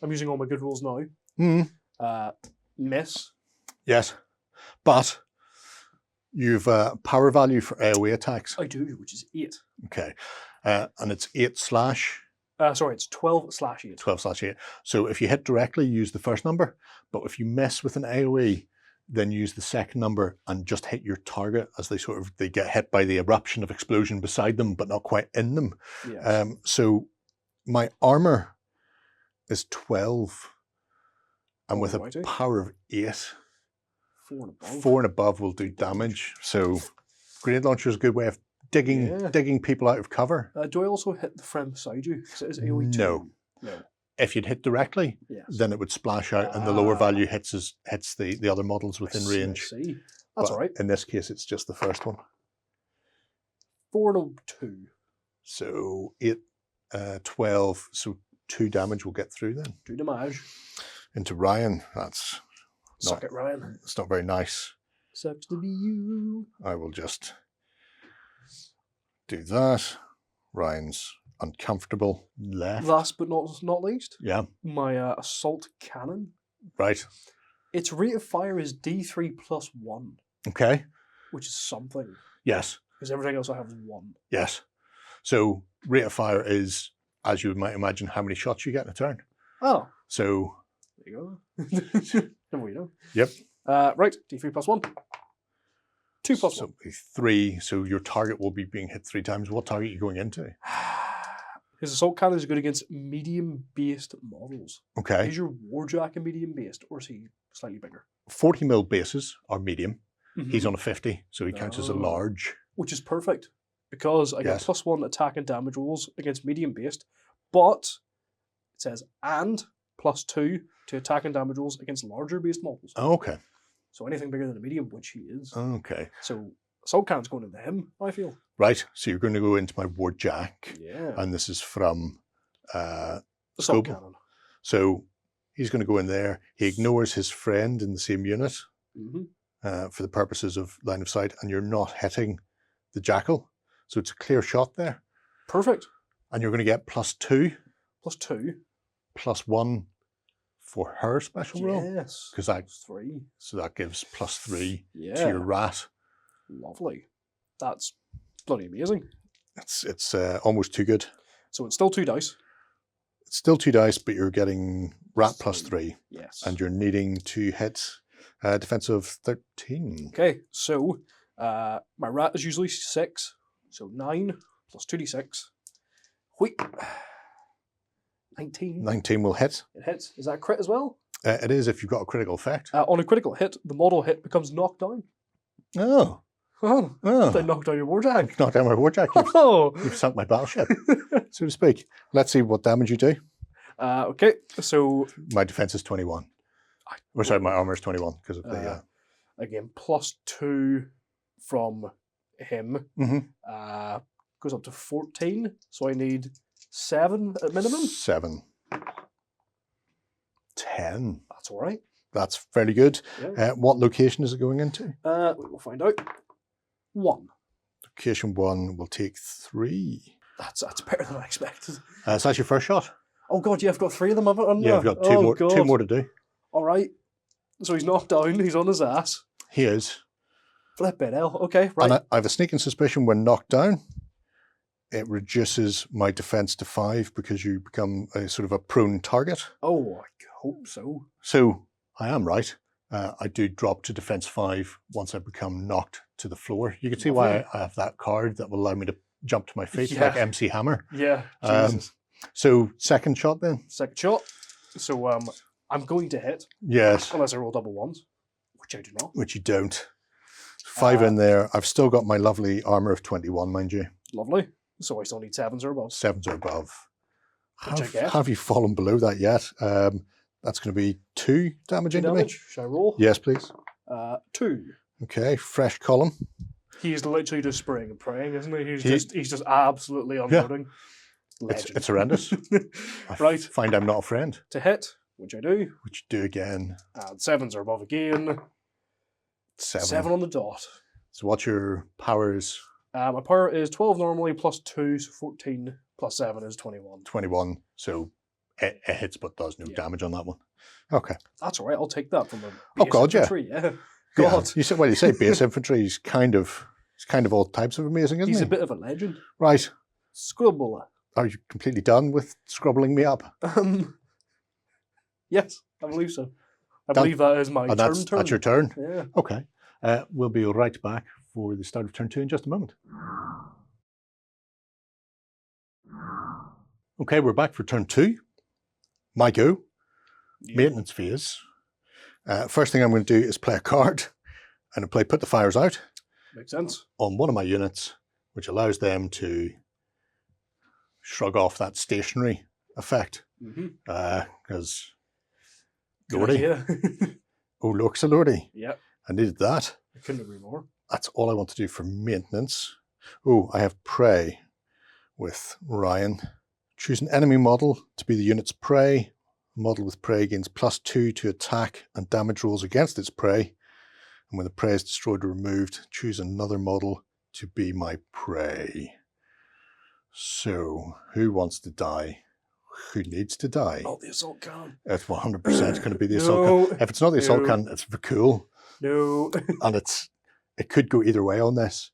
I'm using all my good rolls now. Mhm. Miss. Yes. But you've power value for AoE attacks. I do, which is 8. Okay. And it's 8 slash. Sorry, it's 12/8. 12/8. So if you hit directly, use the first number. But if you miss with an AoE, then use the second number and just hit your target as they get hit by the eruption of explosion beside them, but not quite in them. Yes. So my armor is 12. And with a Alrighty. power of 8, 4 and above. 4 and above will do damage. So grenade launcher is a good way of digging people out of cover. Do I also hit the friend beside you? Because it is AoE 2. No. No. If you'd hit directly, Yes. then it would splash out, and the lower value hits the other models within I see, range. I see. That's But all right. In this case, it's just the first one. 4 and a 2. So 8, 12. So 2 damage will get through then 2 damage. into Ryan. That's Suck it, Ryan. it's not very nice. Sucks to be you. I will just do that. Ryan's uncomfortable left. Last but not least, Yeah, my assault cannon. right. Its rate of fire is D3 plus 1, Okay. which is something. Yes. Because everything else I have is 1. Yes. So rate of fire is, as you might imagine, how many shots you get in a turn. Oh, So there you go. Never you know. Yep. Right, D3 plus 1. 2 plus 1. 3. So your target will be being hit 3 times. What target are you going into? His assault cannon is good against medium-based models. Okay. Is your warjack a medium-based, or is he slightly bigger? 40 mil bases are medium. Mhm. He's on a 50, so he counts as a Oh. large. Which is perfect, because I get Yes. plus 1 attack and damage rolls against medium-based, but it says, and plus 2 to attack and damage rolls against larger-based models. Okay. So anything bigger than a medium, which he is. Okay. So assault cannon's going into him, I feel. Right. So you're going to go into my warjack, Yeah. and this is from Assault Scoble. cannon. So he's going to go in there. He ignores his friend in the same unit hmm for the purposes of line of sight, and you're not hitting the jackal. So it's a clear shot there. Perfect. And you're going to get plus 2, Plus 2. plus 1 for her special roll. Yes. Because that, Plus 3. so that gives plus 3 Yeah. to your rat. Lovely. That's bloody amazing. It's almost too good. So it's still 2 dice. It's still 2 dice, but you're getting rat plus 3. Yes. And you're needing to hit defense of 13. Okay, so my rat is usually 6, so 9 plus 2d6. Wait. 19. 19 will hit. It hits. Is that a crit as well? It is if you've got a critical effect. On a critical hit, the model hit becomes knocked down. Oh. Oh, Oh. they knocked down your warjack. Knocked down my warjack. You've, Oh. you've sunk my battleship, so to speak. Let's see what damage you do. Okay, so My defense is 21. Or sorry, my armor is 21 because of the... again, plus 2 from him Mhm. goes up to 14. So I need 7 at minimum. 7. 10. That's all right. That's fairly good. Yeah. What location is it going into? We will find out. 1. Location 1 will take 3. That's better than I expected. So that's your first shot. Oh god, yeah, I've got 3 of them, haven't I? Yeah, I've got two more to do. All right. So he's knocked down. He's on his ass. He is. Flippin' hell. Okay, right. And I have a sneaking suspicion when knocked down, it reduces my defense to 5 because you become a sort of a prone target. Oh, I hope so. So I am right. I do drop to defense 5 once I become knocked to the floor. You can see why I have that card that will allow me to jump to my feet like MC Hammer. Yeah. Jesus. So second shot then? Second shot. So I'm going to hit. Yes. Unless I roll double ones, which I do not. Which you don't. 5 in there. I've still got my lovely armor of 21, mind you. Lovely. So I still need 7s or above. 7s or above. Which I get. Have you fallen below that yet? That's going to be 2 damage into me. Shall I roll? Yes, please. 2. Okay, fresh column. He's literally just spraying and praying, isn't he? He's just absolutely unloading. It's horrendous. Right. Find I'm not a friend. To hit, which I do. Which you do again. And 7s are above again. 7 on the dot. So what's your powers? My power is 12 normally, plus 2, so 14, plus 7 is 21. 21, so it hits but does no damage on that one. Okay. That's all right, I'll take that from the base infantry, yeah. God. Yeah. You say base infantry, he's kind of all types of amazing, isn't he? He's a bit of a legend. Right. Scrubble. Are you completely done with scrubbling me up? Yes, I believe so. I believe that is my turn. That's your turn? Yeah. Okay. We'll be right back for the start of turn 2 in just a moment. Okay, we're back for turn 2. My go. Yeah. Maintenance phase. First thing I'm going to do is play a card. I'm going to play Put the Fires Out. Makes sense. On one of my units, which allows them to shrug off that stationary effect. Because Lordy. Oh, looks a Lordy. Yep. I needed that. I couldn't agree more. That's all I want to do for maintenance. Oh, I have prey with Ryan. Choose an enemy model to be the unit's prey. A model with prey gains +2 to attack and damage rolls against its prey. And when the prey is destroyed or removed, choose another model to be my prey. So, who wants to die? Who needs to die? Not the assault cannon. It's 100% going to be the assault cannon. If it's not the assault cannon, it's cool. No. And it could go either way on this.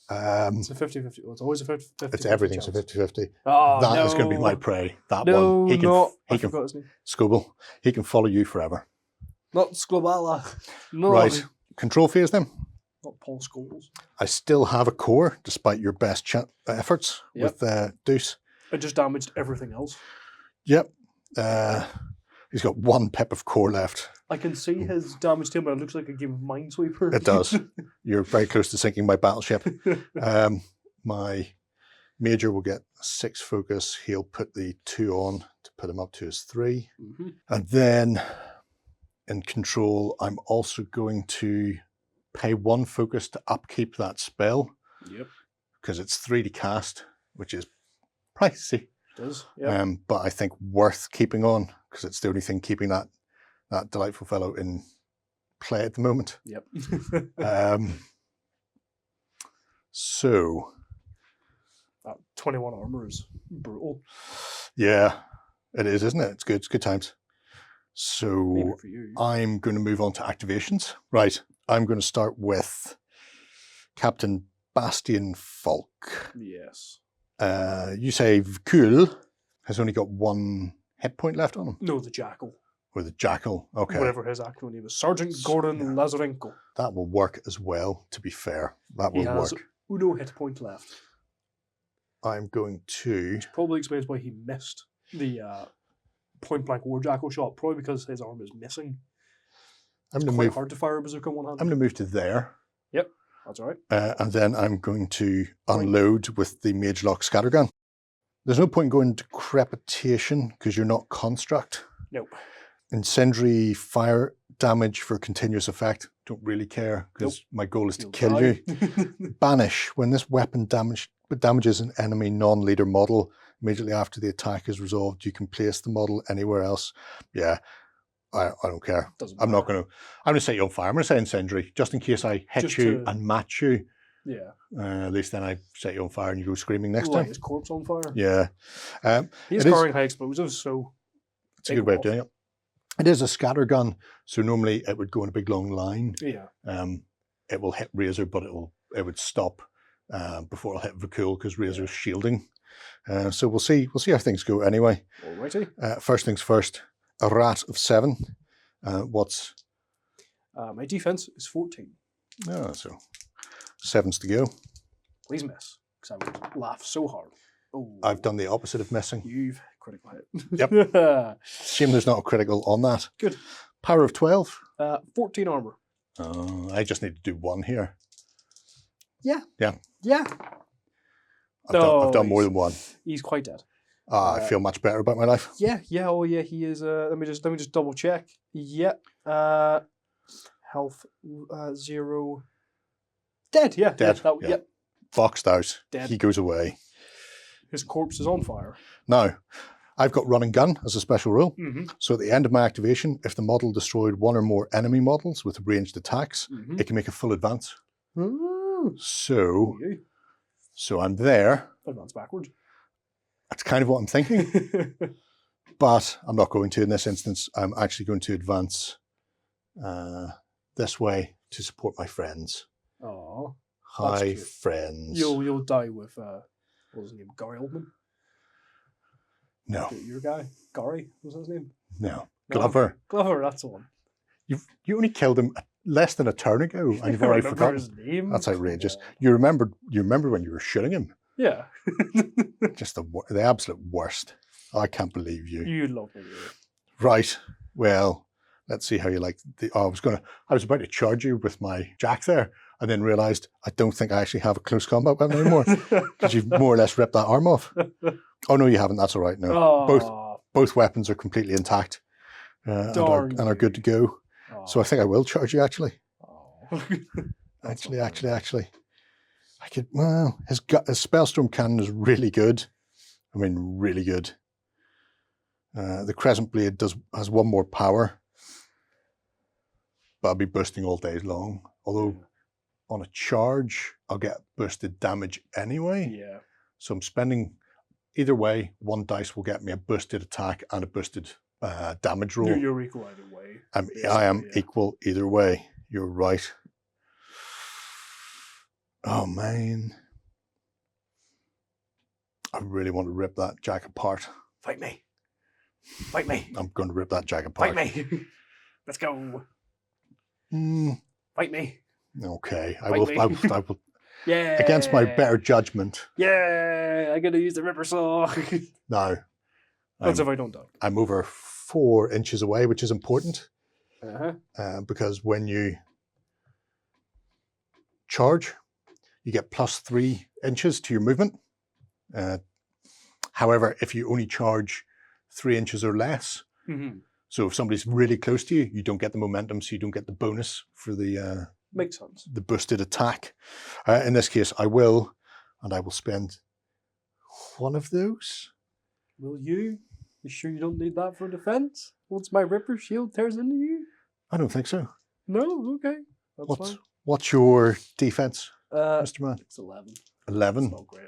It's a 50-50. Well, it's always a 50-50. It's everything's chance. A 50-50. Oh, that is going to be my prey. That no, one. He can forgot his name. Scooble. He can follow you forever. Not Sclobala. No. Right. Control phase then. Not Paul Scholes. I still have a core, despite your best efforts with Deuce. It just damaged everything else. Yep. He's got 1 pip of core left. I can see his damage to him, but it looks like a game of Minesweeper. It does. You're very close to sinking my battleship. My major will get 6 focus. He'll put the 2 on to put him up to his 3. And then in control, I'm also going to pay 1 focus to upkeep that spell. Yep. Because it's 3 to cast, which is pricey. It is, yeah. But I think worth keeping on, because it's the only thing keeping that delightful fellow in play at the moment. Yep. So that 21 armor is brutal. Yeah, it is, isn't it? It's good. It's good times. So I'm going to move on to activations. Right. I'm going to start with Captain Bastian Falk. Yes. You say Vkul has only got 1 hit point left on him? No, the Jackal. Or the Jackal, okay. Whatever his actual name is. Sergeant Gordon Lazarenko. That will work as well, to be fair. That will work. He has 1 hit point left. I'm going to... Which probably explains why he missed the point-blank War Jackal shot, probably because his arm is missing. It's quite hard to fire a bazooka in one hand. I'm going to move to there. Yep, that's all right. And then I'm going to unload with the Mage Lock Scattergun. There's no point going to Crepitation because you're not Construct. Nope. Incendiary fire damage for continuous effect. Don't really care because my goal is to kill you. Banish. When this weapon damages an enemy non-leader model, immediately after the attack is resolved, you can place the model anywhere else. Yeah. I don't care. Doesn't I'm not matter. I'm going to set you on fire. I'm going to say incendiary, just in case I hit Just you to- and match you. Yeah. At least then I set you on fire and you go screaming next Light time. his corpse on fire. Yeah. He's it is- carrying high explosives, so It's a good way of doing it. It is a scatter gun, so normally it would go in a big long line. Yeah. It will hit Razor, but it would stop before it'll hit Vakul because Razor's shielding. So we'll see how things go anyway. Alrighty. First things first, a rat of 7. What's My defense is 14. so 7's to go. Please miss, because I would laugh so hard. Oh, I've done the opposite of missing. You've critical hit. Yep. Shame there's not a critical on that. Good. Power of 12. 14 armor. I just need to do 1 here. Yeah. Yeah. Yeah. I've done more than 1. He's quite dead. I feel much better about my life. Yeah. Yeah. Oh, yeah. He is. Let me just double check. Yeah. Health 0. Dead. Yeah. Dead, Yeah. yeah. Yep. Boxed out. Dead. He goes away. His corpse is on fire. Now, I've got run and gun as a special rule. Mm-hmm. So at the end of my activation, if the model destroyed 1 or more enemy models with ranged attacks, Mm-hmm. it can make a full advance. Ooh. So, You. so I'm there. Advance backwards. That's kind of what I'm thinking, but I'm not going to in this instance. I'm actually going to advance this way to support my friends. Oh. Hi, cute. friends. You'll die with what was his name? Gary Oldman? No, Your guy? Gary, was that his name? no. No. Glover. Glover, that's the one. You only killed him less than a turn ago, and you've I already remember forgotten. his name. That's outrageous. Come on. You remember when you were shooting him? Yeah. Just the absolute worst. I can't believe you. You love me. Right. Well, let's see how you like the. Oh, I was about to charge you with my jack there, and then realised I don't think I actually have a close combat weapon anymore because you've more or less ripped that arm off. Oh no, you haven't. That's all right. No, Oh, both weapons are completely intact and are good to go. So I think I will charge you actually. Oh. Actually, I could. Well, his Spellstorm cannon is really good. I mean, really good. The Crescent Blade has 1 more power, but I'll be boosting all days long. Although on a charge, I'll get boosted damage anyway. Yeah. So I'm spending either way. 1 dice will get me a boosted attack and a boosted damage roll. You're equal either way. I am yeah. equal either way. You're right. Oh man, I really want to rip that jack apart. Fight me. Fight me. I'm going to rip that jack apart. Fight me. Let's go. Mm, Fight me. okay, I Fight will. me. I will. Yeah. Against my better judgment. Yeah. I'm gonna use the Ripper Saw. Now, That's if I don't die. I'm over 4 inches away, which is important Uh-huh. because when you charge, you get +3 inches to your movement. However, if you only charge 3 inches or less, Mm-hmm. so if somebody's really close to you, you don't get the momentum, so you don't get the bonus for the Makes sense. boosted attack. In this case, I will, and I will spend 1 of those. Will you? You sure you don't need that for defense? Once my Ripper shield tears into you? I don't think so. No? Okay. That's fine. What's your defense, Uh, Mr. Man? it's 11. 11. It's not great.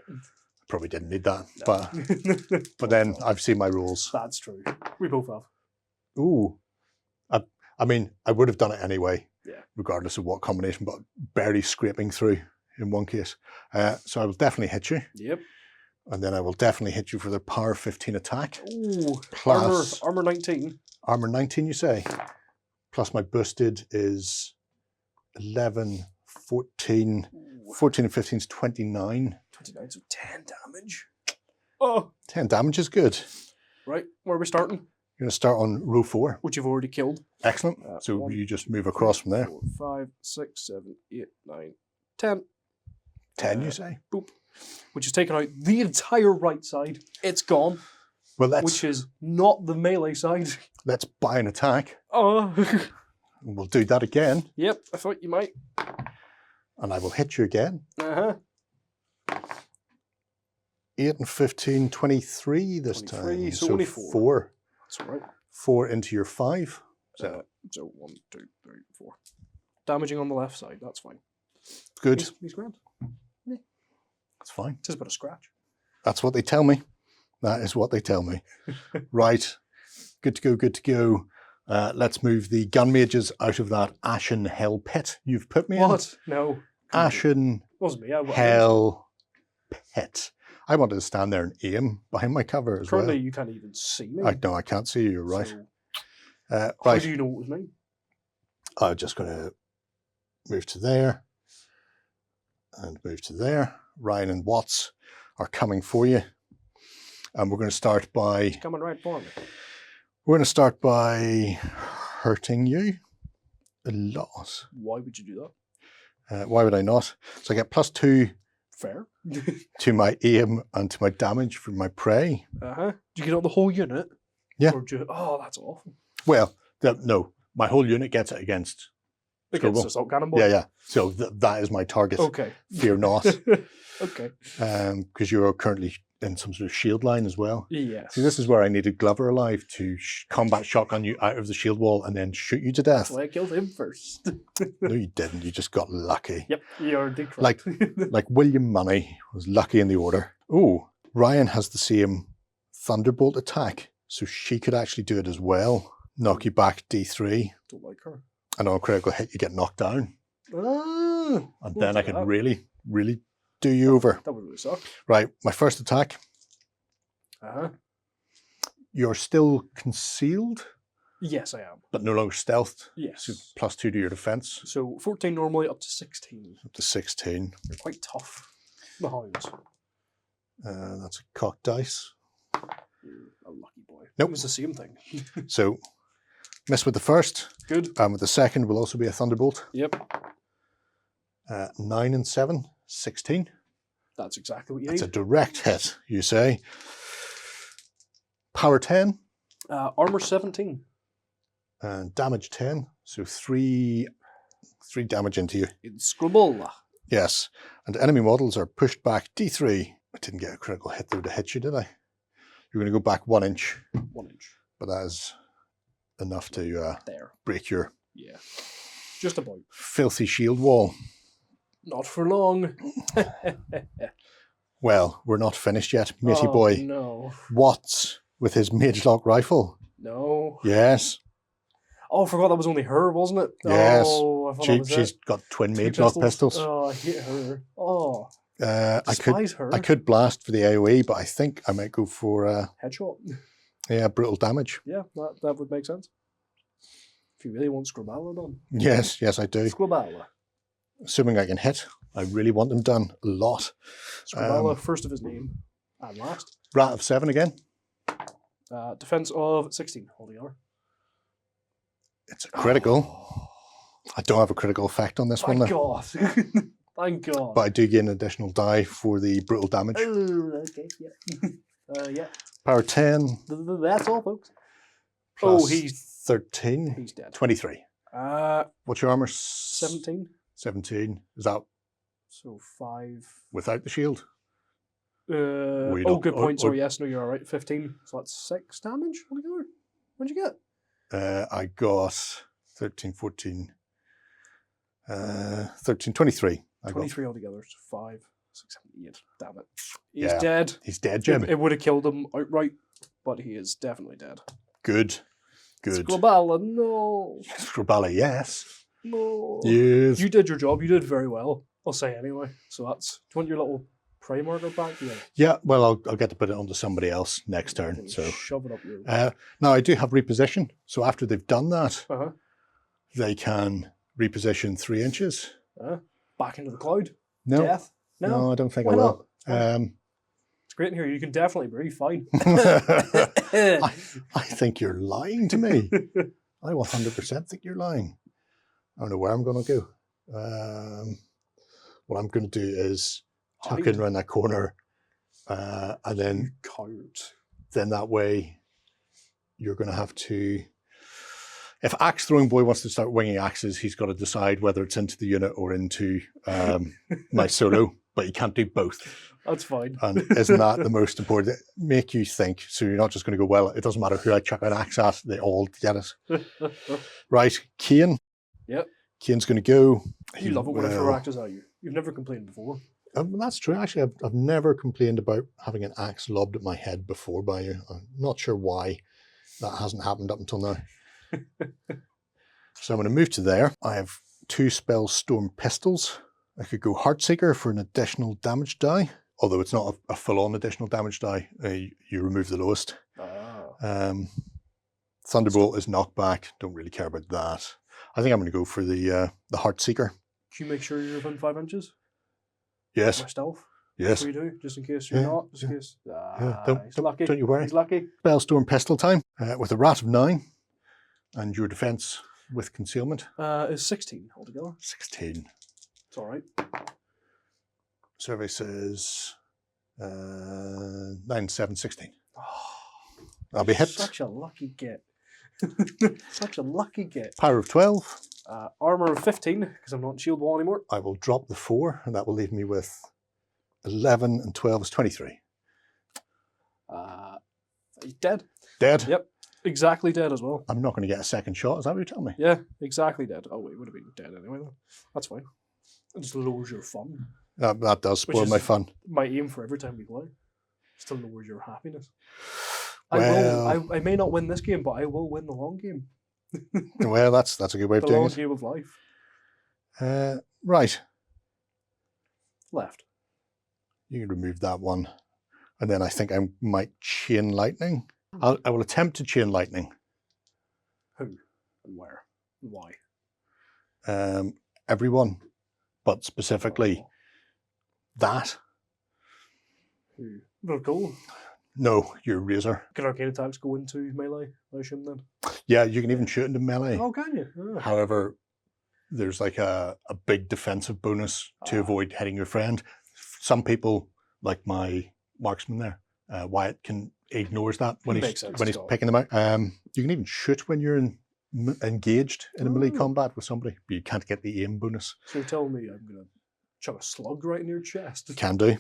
Probably didn't need that, No. but then I've seen my rules. That's true. We both have. Ooh, I mean, I would have done it anyway, Yeah. regardless of what combination, but barely scraping through in one case. So I will definitely hit you, Yep. and then I will definitely hit you for the power 15 attack. Ooh. Plus Armor 19. armor 19, you say? Plus my boosted is 11, 14. Ooh. 14 and 15 is 29. 29, so 10 damage. Oh. 10 damage is good. Right, where are we starting? You're going to start on row 4. Which you've already killed. Excellent. So 1, you just move across from there. 4, 5, 6, 7, 8, 9, 10. 10, you say? Boop. Which has taken out the entire right side. It's gone. Well, Which is not the melee side. let's buy an attack. Oh. And we'll do that again. Yep, I thought you might. And I will hit you again. Uh-huh. 8 and 15, 23 this 23, time. so only 4. 4. That's all right. 4 into your 5. So So 1, 2, 3, 4. Damaging on the left side. That's fine. good. He's grand. That's fine. Just a bit of scratch. That's what they tell me. That is what they tell me. Right. Good to go. Good to go. Let's move the gun mages out of that ashen hell pit you've put me in. What? No. Ashen Wasn't me. hell pit. I wanted to stand there and aim behind my cover as Currently, well. you can't even see me. No, I can't see you. You're right. So Right. how do you know it was me? I'm just going to move to there and move to there. Ryan and Watts are coming for you. And we're going to start by... It's coming right for me. We're going to start by hurting you a lot. Why would you do that? Why would I not? So I get +2 Fair. to my aim and to my damage from my prey. Do you get on the whole unit? Yeah. Or do you, oh, that's awful. Well, no, my whole unit gets it against Against Screwball. assault cannonball? Yeah. So that is my target. Okay. Fear not. Okay. Because you're currently in some sort of shield line as well. Yes. See, this is where I needed Glover alive to combat shotgun you out of the shield wall and then shoot you to death. Well, I killed him first. No, you didn't. You just got lucky. Yep, you're indeed correct. Like William Money was lucky in the order. Oh, Ryan has the same Thunderbolt attack, so she could actually do it as well. Knock you back D3, Don't like her. and on a critical hit you get knocked down. Ah, And we'll then I do can that. really, really do you over. That would really suck. Right, my first attack. Uh-huh. You're still concealed, Yes, I am. but no longer stealthed. Yes. So +2 to your defense, So 14 normally, up to 16. up to 16. You're quite tough. The hounds. That's a cocked dice. You're a lucky boy. Nope. It was the same thing. So, miss with the first, Good. and with the second will also be a Thunderbolt. Yep. 9 and 7, 16. That's exactly what you That's a need. direct hit, you say. Power 10 Armor 17. and damage 10. So 3 damage into you. In Scribble. Yes. And enemy models are pushed back D3. I didn't get a critical hit though to hit you, did I? You're going to go back 1 inch. 1 inch. But that is enough to There. break your Yeah. Just about. filthy shield wall. Not for long. Well, we're not finished yet, matey Oh, boy. No. Watts with his Magelock rifle. No. Yes. Oh, I forgot that was only her, wasn't it? Yes. Oh, I thought that was She's it. got twin Two Magelock pistols. Oh, I hate her. Oh, I despise her. could blast for the AoE, but I think I might go for Headshot. brutal damage. Yeah, that would make sense. If you really want Scriballa done. Yes, I do. Scriballa. Assuming I can hit, I really want them done a lot. Scriballa, first of his name, and last. Rat of 7 again. Defense of 16, altogether. It's a critical. I don't have a critical effect on this one, Thank though. God. Thank God. But I do gain an additional die for the brutal damage. Oh, okay, yeah. Yeah. Power 10 That's all, folks. plus he's 13. He's dead. 23. What's your armor? 17. 17. Is that So 5. without the shield? Oh, don't- good point. or- Sorry, yes, no, you're all right. 15. So that's 6 damage altogether. What'd you get? I got 13, 14, 13, 23. I got. 23 altogether. So 5, 6, 7, 8. Damn it. He's Yeah. dead. He's dead, Jim. It would have killed him outright, but he is definitely dead. Good. Scriballa, no. Scriballa, yes. No. Yes. You did your job. You did very well. I'll say anyway. So that's. Do you want your little prey marker back? Yeah. Yeah, well, I'll get to put it onto somebody else next turn. So Shove it up your. now I do have reposition. So after they've done that, Uh-huh. they can reposition 3 inches. Back into the cloud. No, Death. no, I don't think Why I will. It's great in here. You can definitely breathe fine. I think you're lying to me. I 100% think you're lying. I don't know where I'm going to go. What I'm going to do is tuck in Hide. around that corner, and then Coward. that way you're going to have to. If Axe Throwing Boy wants to start winging axes, he's got to decide whether it's into the unit or into my solo but you can't do both. That's fine. And isn't that the most important? Make you think, so you're not just going to go, well, it doesn't matter who I chuck an axe at, they all get it. Right, Kane. Yep. Kane's going to go. You love it when I throw axes at you. You've never complained before. That's true. Actually, I've never complained about having an axe lobbed at my head before by you. I'm not sure why that hasn't happened up until now. So I'm going to move to there. I have 2 spell storm pistols. I could go Heartseeker for an additional damage die, although it's not a full-on additional damage die. You remove the lowest. Thunderbolt is knockback. Don't really care about that. I think I'm going to go for the Heartseeker. Can you make sure you're within 5 inches? Yes. My stealth? Yes. So you do, just in case you're not. Just in case. He's lucky. Don't you worry. He's lucky. Spellstorm pistol time with a rat of 9, and your defense with concealment Is 16 altogether. 16. It's all right. Survey says 9, 7, 16. I'll be hit. Such a lucky get. Such a lucky get. Power of 12. Armor of 15 because I'm not in shield wall anymore. I will drop the 4, and that will leave me with 11 and 12 is 23. He's dead. Dead? Yep. Exactly dead as well. I'm not going to get a second shot. Is that what you're telling me? Yeah, exactly dead. Oh, wait, it would have been dead anyway, though. That's fine. It just lowers your fun. That does spoil my fun. My aim for every time we play. Still lowers your happiness. Well, I may not win this game, but I will win the long game. Well, that's a good way of The doing long it. game of life. Right. Left. You can remove that one. And then I think I might chain lightning. I will attempt to chain lightning. Who and where and why? Everyone, but specifically that. Who? Very cool. No, your razor. Can arcane attacks go into melee, I assume then? Yeah, you can even shoot into melee. Oh, can you? Oh. However, there's like a big defensive bonus to avoid hitting your friend. Some people, like my marksman there, Wyatt, ignores that when he's picking them out. You can even shoot when you're engaged in a melee combat with somebody, but you can't get the aim bonus. So you're telling me I'm going to chuck a slug right in your chest? Can do.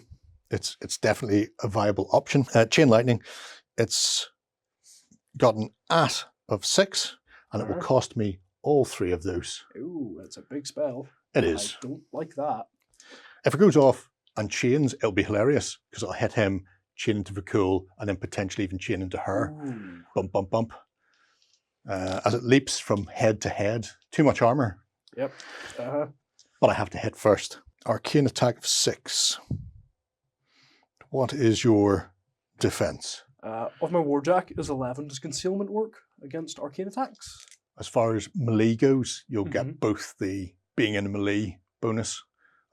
It's definitely a viable option. Chain lightning, it's got an at of 6, and it will cost me all 3 of those. Ooh, that's a big spell. It is. I don't like that. If it goes off and chains, it'll be hilarious because it'll hit him, chain into Vakul, and then potentially even chain into her. Ooh. Bump, bump, bump. As it leaps from head to head. Too much armor. Yep. But I have to hit first. Arcane attack of 6. What is your defense? Of my Warjack is 11. Does concealment work against arcane attacks? As far as melee goes, you'll get both the being in a melee bonus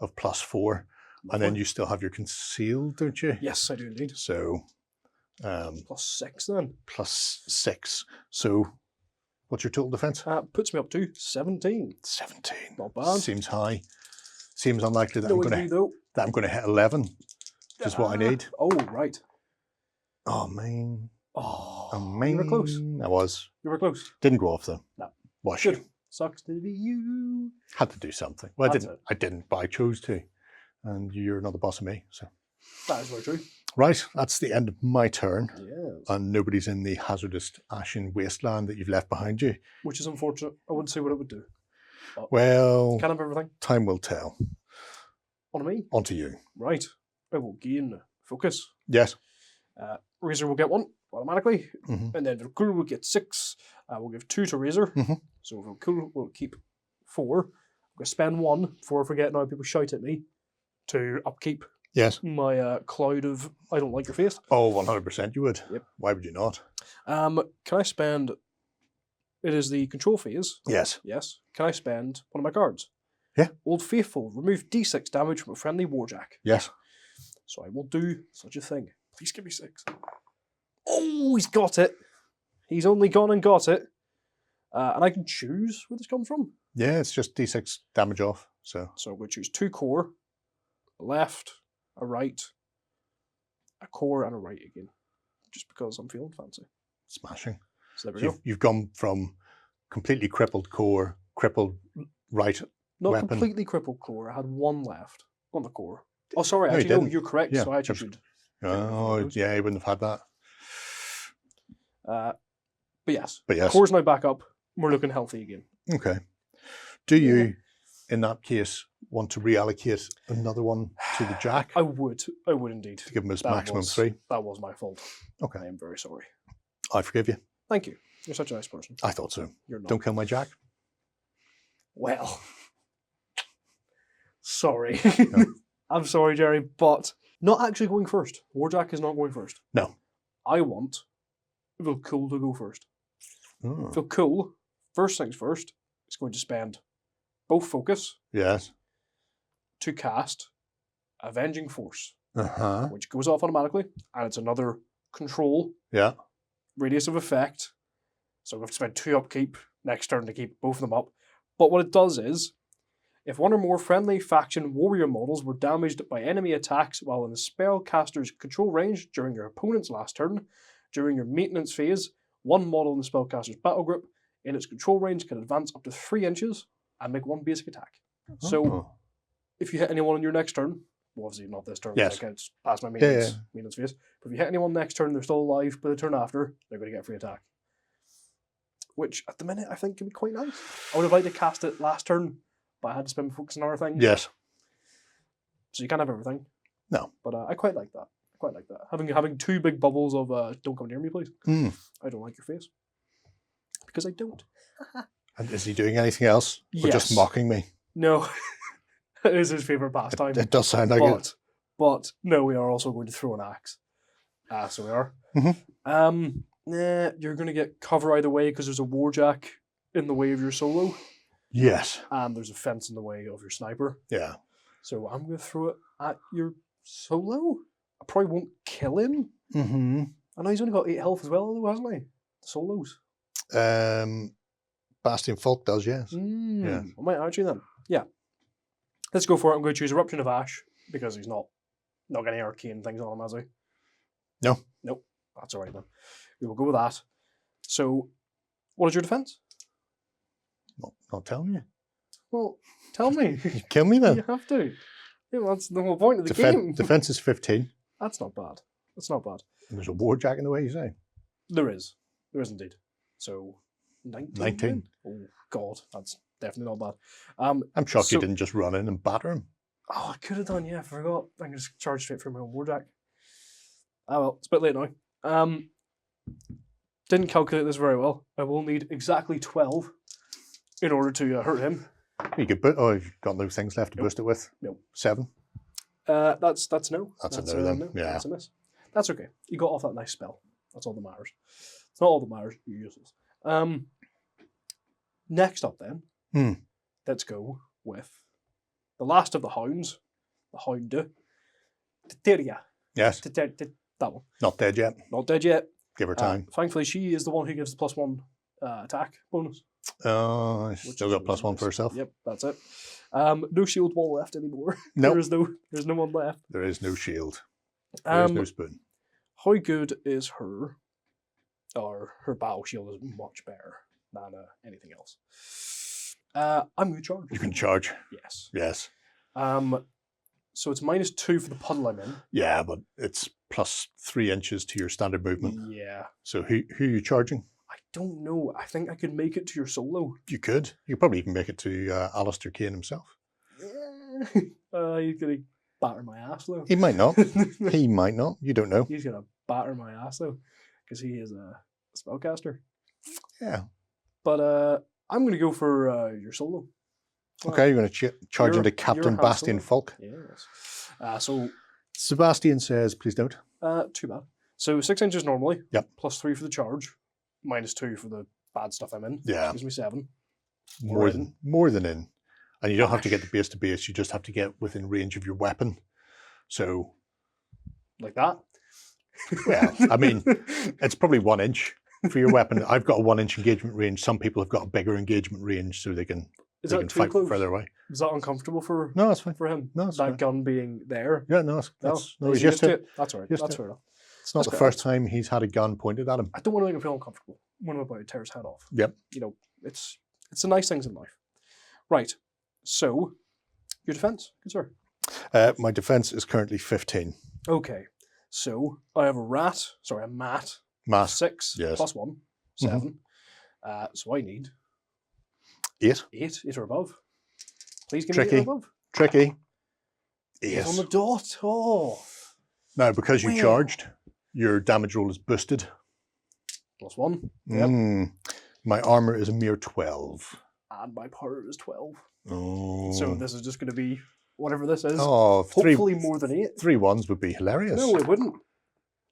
of +4, and then you still have your concealed, don't you? Yes, I do indeed. So +6 then. +6. So what's your total defense? Puts me up to 17. 17. Not bad. Seems high. Seems unlikely that I'm going to hit 11, which is what I need. Oh, right. Oh, man. Oh, man. You were close. I was. You were close. Didn't go off, though. No. Was Good. you? Sucks to be you. Had to do something. Well, That's I didn't, but I chose to. And you're not the boss of me, so. That is very true. Right, that's the end of my turn. Yes. And nobody's in the hazardous ashen wasteland that you've left behind you. Which is unfortunate. I wouldn't say what it would do. Well, Can't have everything. time will tell. On me? On to you. Right. I will gain focus. Yes. Razor will get 1 automatically. Mm-hmm. And then Vakul will get 6. We'll give 2 to Razor. Mm-hmm. So Vakul will keep 4. I'm going to spend 1 before I forget now people shout at me to upkeep Yes. my cloud of I don't like your face. Oh, 100% you would. Yep. Why would you not? Can I spend... It is the control phase. Yes. Yes. Can I spend one of my cards? Yeah. Old Faithful. Remove D6 damage from a friendly Warjack. Yes. So I will do such a thing. Please give me 6. Oh, he's got it. He's only gone and got it. And I can choose where this comes from. Yeah, it's just D6 damage off. So I'm going to choose 2 core, a left, a right, a core, and a right again. Just because I'm feeling fancy. smashing. So there we go. You've gone from completely crippled core, crippled right Not weapon. completely crippled core. I had 1 left on the core. Oh, sorry. No, he Actually, no, didn't. you're correct. Yeah, So I actually just- should. Oh, yeah, he wouldn't have had that. But yes. But yes. Core's now back up. We're looking healthy again. Okay. Do you, in that case, want to reallocate another one to the Jack I would indeed. to give him his That maximum was- 3? That was my fault. Okay. I am very sorry. I forgive you. Thank you. You're such a nice person. I thought so. You're not. Don't kill my Jack. Well, sorry. No. I'm sorry, Gerry, but not actually going first. Warjack is not going first. No. I want Vilcool to go first. Oh. Vilcool, first things first, is going to spend both focus Yes. to cast Avenging Force, Uh-huh. which goes off automatically, and it's another control Yeah. radius of effect. So we have to spend 2 upkeep next turn to keep both of them up. But what it does is, if one or more friendly faction warrior models were damaged by enemy attacks while in the spellcaster's control range during your opponent's last turn, during your maintenance phase, one model in the spellcaster's battle group in its control range can advance up to 3 inches and make 1 basic attack. So Oh. if you hit anyone on your next turn, well, obviously not this turn, Yes. because it's past my Yeah. maintenance phase, but if you hit anyone next turn, they're still alive, but the turn after, they're going to get a free attack. Which, at the minute, I think can be quite nice. I would have liked to cast it last turn, but I had to spend my focus on other things. Yes. So you can't have everything. No. But I quite like that. I quite like that. Having 2 big bubbles of don't come near me, please. Mm. I don't like your face. Because I don't. And is he doing anything else? Or just Yes. mocking me? No. It is his favourite pastime. It does sound like it. But no, we are also going to throw an axe. So we are. Mhm. You're going to get cover either way because there's a warjack in the way of your solo, Yes. and there's a fence in the way of your sniper. Yeah. So I'm going to throw it at your solo. I probably won't kill him. Mm-hmm. I know he's only got 8 health as well, though, hasn't he? The solos. Bastion Folk does, yes. Yeah. I might actually then. Yeah. Let's go for it. I'm going to choose Eruption of Ash because he's not got any arcane things on him, has he? No. Nope. That's all right then. We will go with that. So, what is your defense? Not telling you. Well, tell me. You kill me then. You have to. Yeah, well, that's the whole point of the game. Defense is 15. That's not bad. That's not bad. And there's a Warjack in the way, you say? There is. There is indeed. So, 19? 19. Oh, God. That's definitely not bad. I'm shocked So- you didn't just run in and batter him. Oh, I could have done, yeah, I forgot. I can just charge straight from my own warjack. Ah well, it's a bit late now. Didn't calculate this very well. I will need exactly 12 in order to hurt him. You could put, you've got no things left to Nope. boost it with. Nope. 7. That's no. That's a no then, yeah. That's a miss. That's okay. You got off that nice spell. That's all that matters. It's not all that matters. You're useless. Next up then, let's go with the last of the hounds, the hound, Teteria. Yes. That one. Not dead yet. Not dead yet. Give her time. Thankfully, she is the one who gives the +1 attack bonus. Oh, which still is got +1 for nice. herself. Yep, that's it. No shield wall left anymore. Nope. There's no one left. There is no shield. There is no spoon. How good is her? Or her battle shield is much better than anything else. I'm going to charge. You can charge. Yes. Yes. So it's -2 for the puddle I'm in. Yeah, but it's +3 inches to your standard movement. Yeah. So who are you charging? I don't know. I think I could make it to your solo. You could. You could probably even make it to Alistair Kane himself. Yeah. He's going to batter my ass though. He might not. He might not. You don't know. He's going to batter my ass though. Because he is a spellcaster. Yeah. But I'm going to go for your solo. Okay, you're going to charge You're- into you're Captain Han Bastian Solo. Falk. Yes. So, Sebastian says, please don't. too bad. So 6 inches normally. Yep. +3 for the charge. -2 for the bad stuff I'm in. Yeah. Gives me 7. More in. than in. And you don't have to get the base to base, you just have to get within range of your weapon. So, Like that. well, I mean, it's probably 1 inch for your weapon. I've got a 1 inch engagement range. Some people have got a bigger engagement range so they can, Is they that can too fight close? further away. Is that uncomfortable for No, that's fine. him? No, it's that fine. gun being there? Yeah, no, no, He's he's used to it. That's all right. Used That's to fair enough. It's not That's the fair first time he's had a gun pointed at him. I don't want to make him feel uncomfortable when I'm about to tear his head off. Yep. You know, it's the nice things in life. Right. So, your defense, good sir. My defense is currently 15. Okay, so I have a mat, Mass 6 yes. plus 1, 7. So I need 8. 8 or above. Please give me 8 or Tricky. above. Tricky. 8 on the Yes. dot. Oh, Now, because you Well. charged, your damage roll is boosted. plus 1. Yep. My armor is a mere 12. And my power is 12. Oh. So this is just going to be whatever this is. Oh, Hopefully more than 8. 3 ones would be hilarious. No, it wouldn't.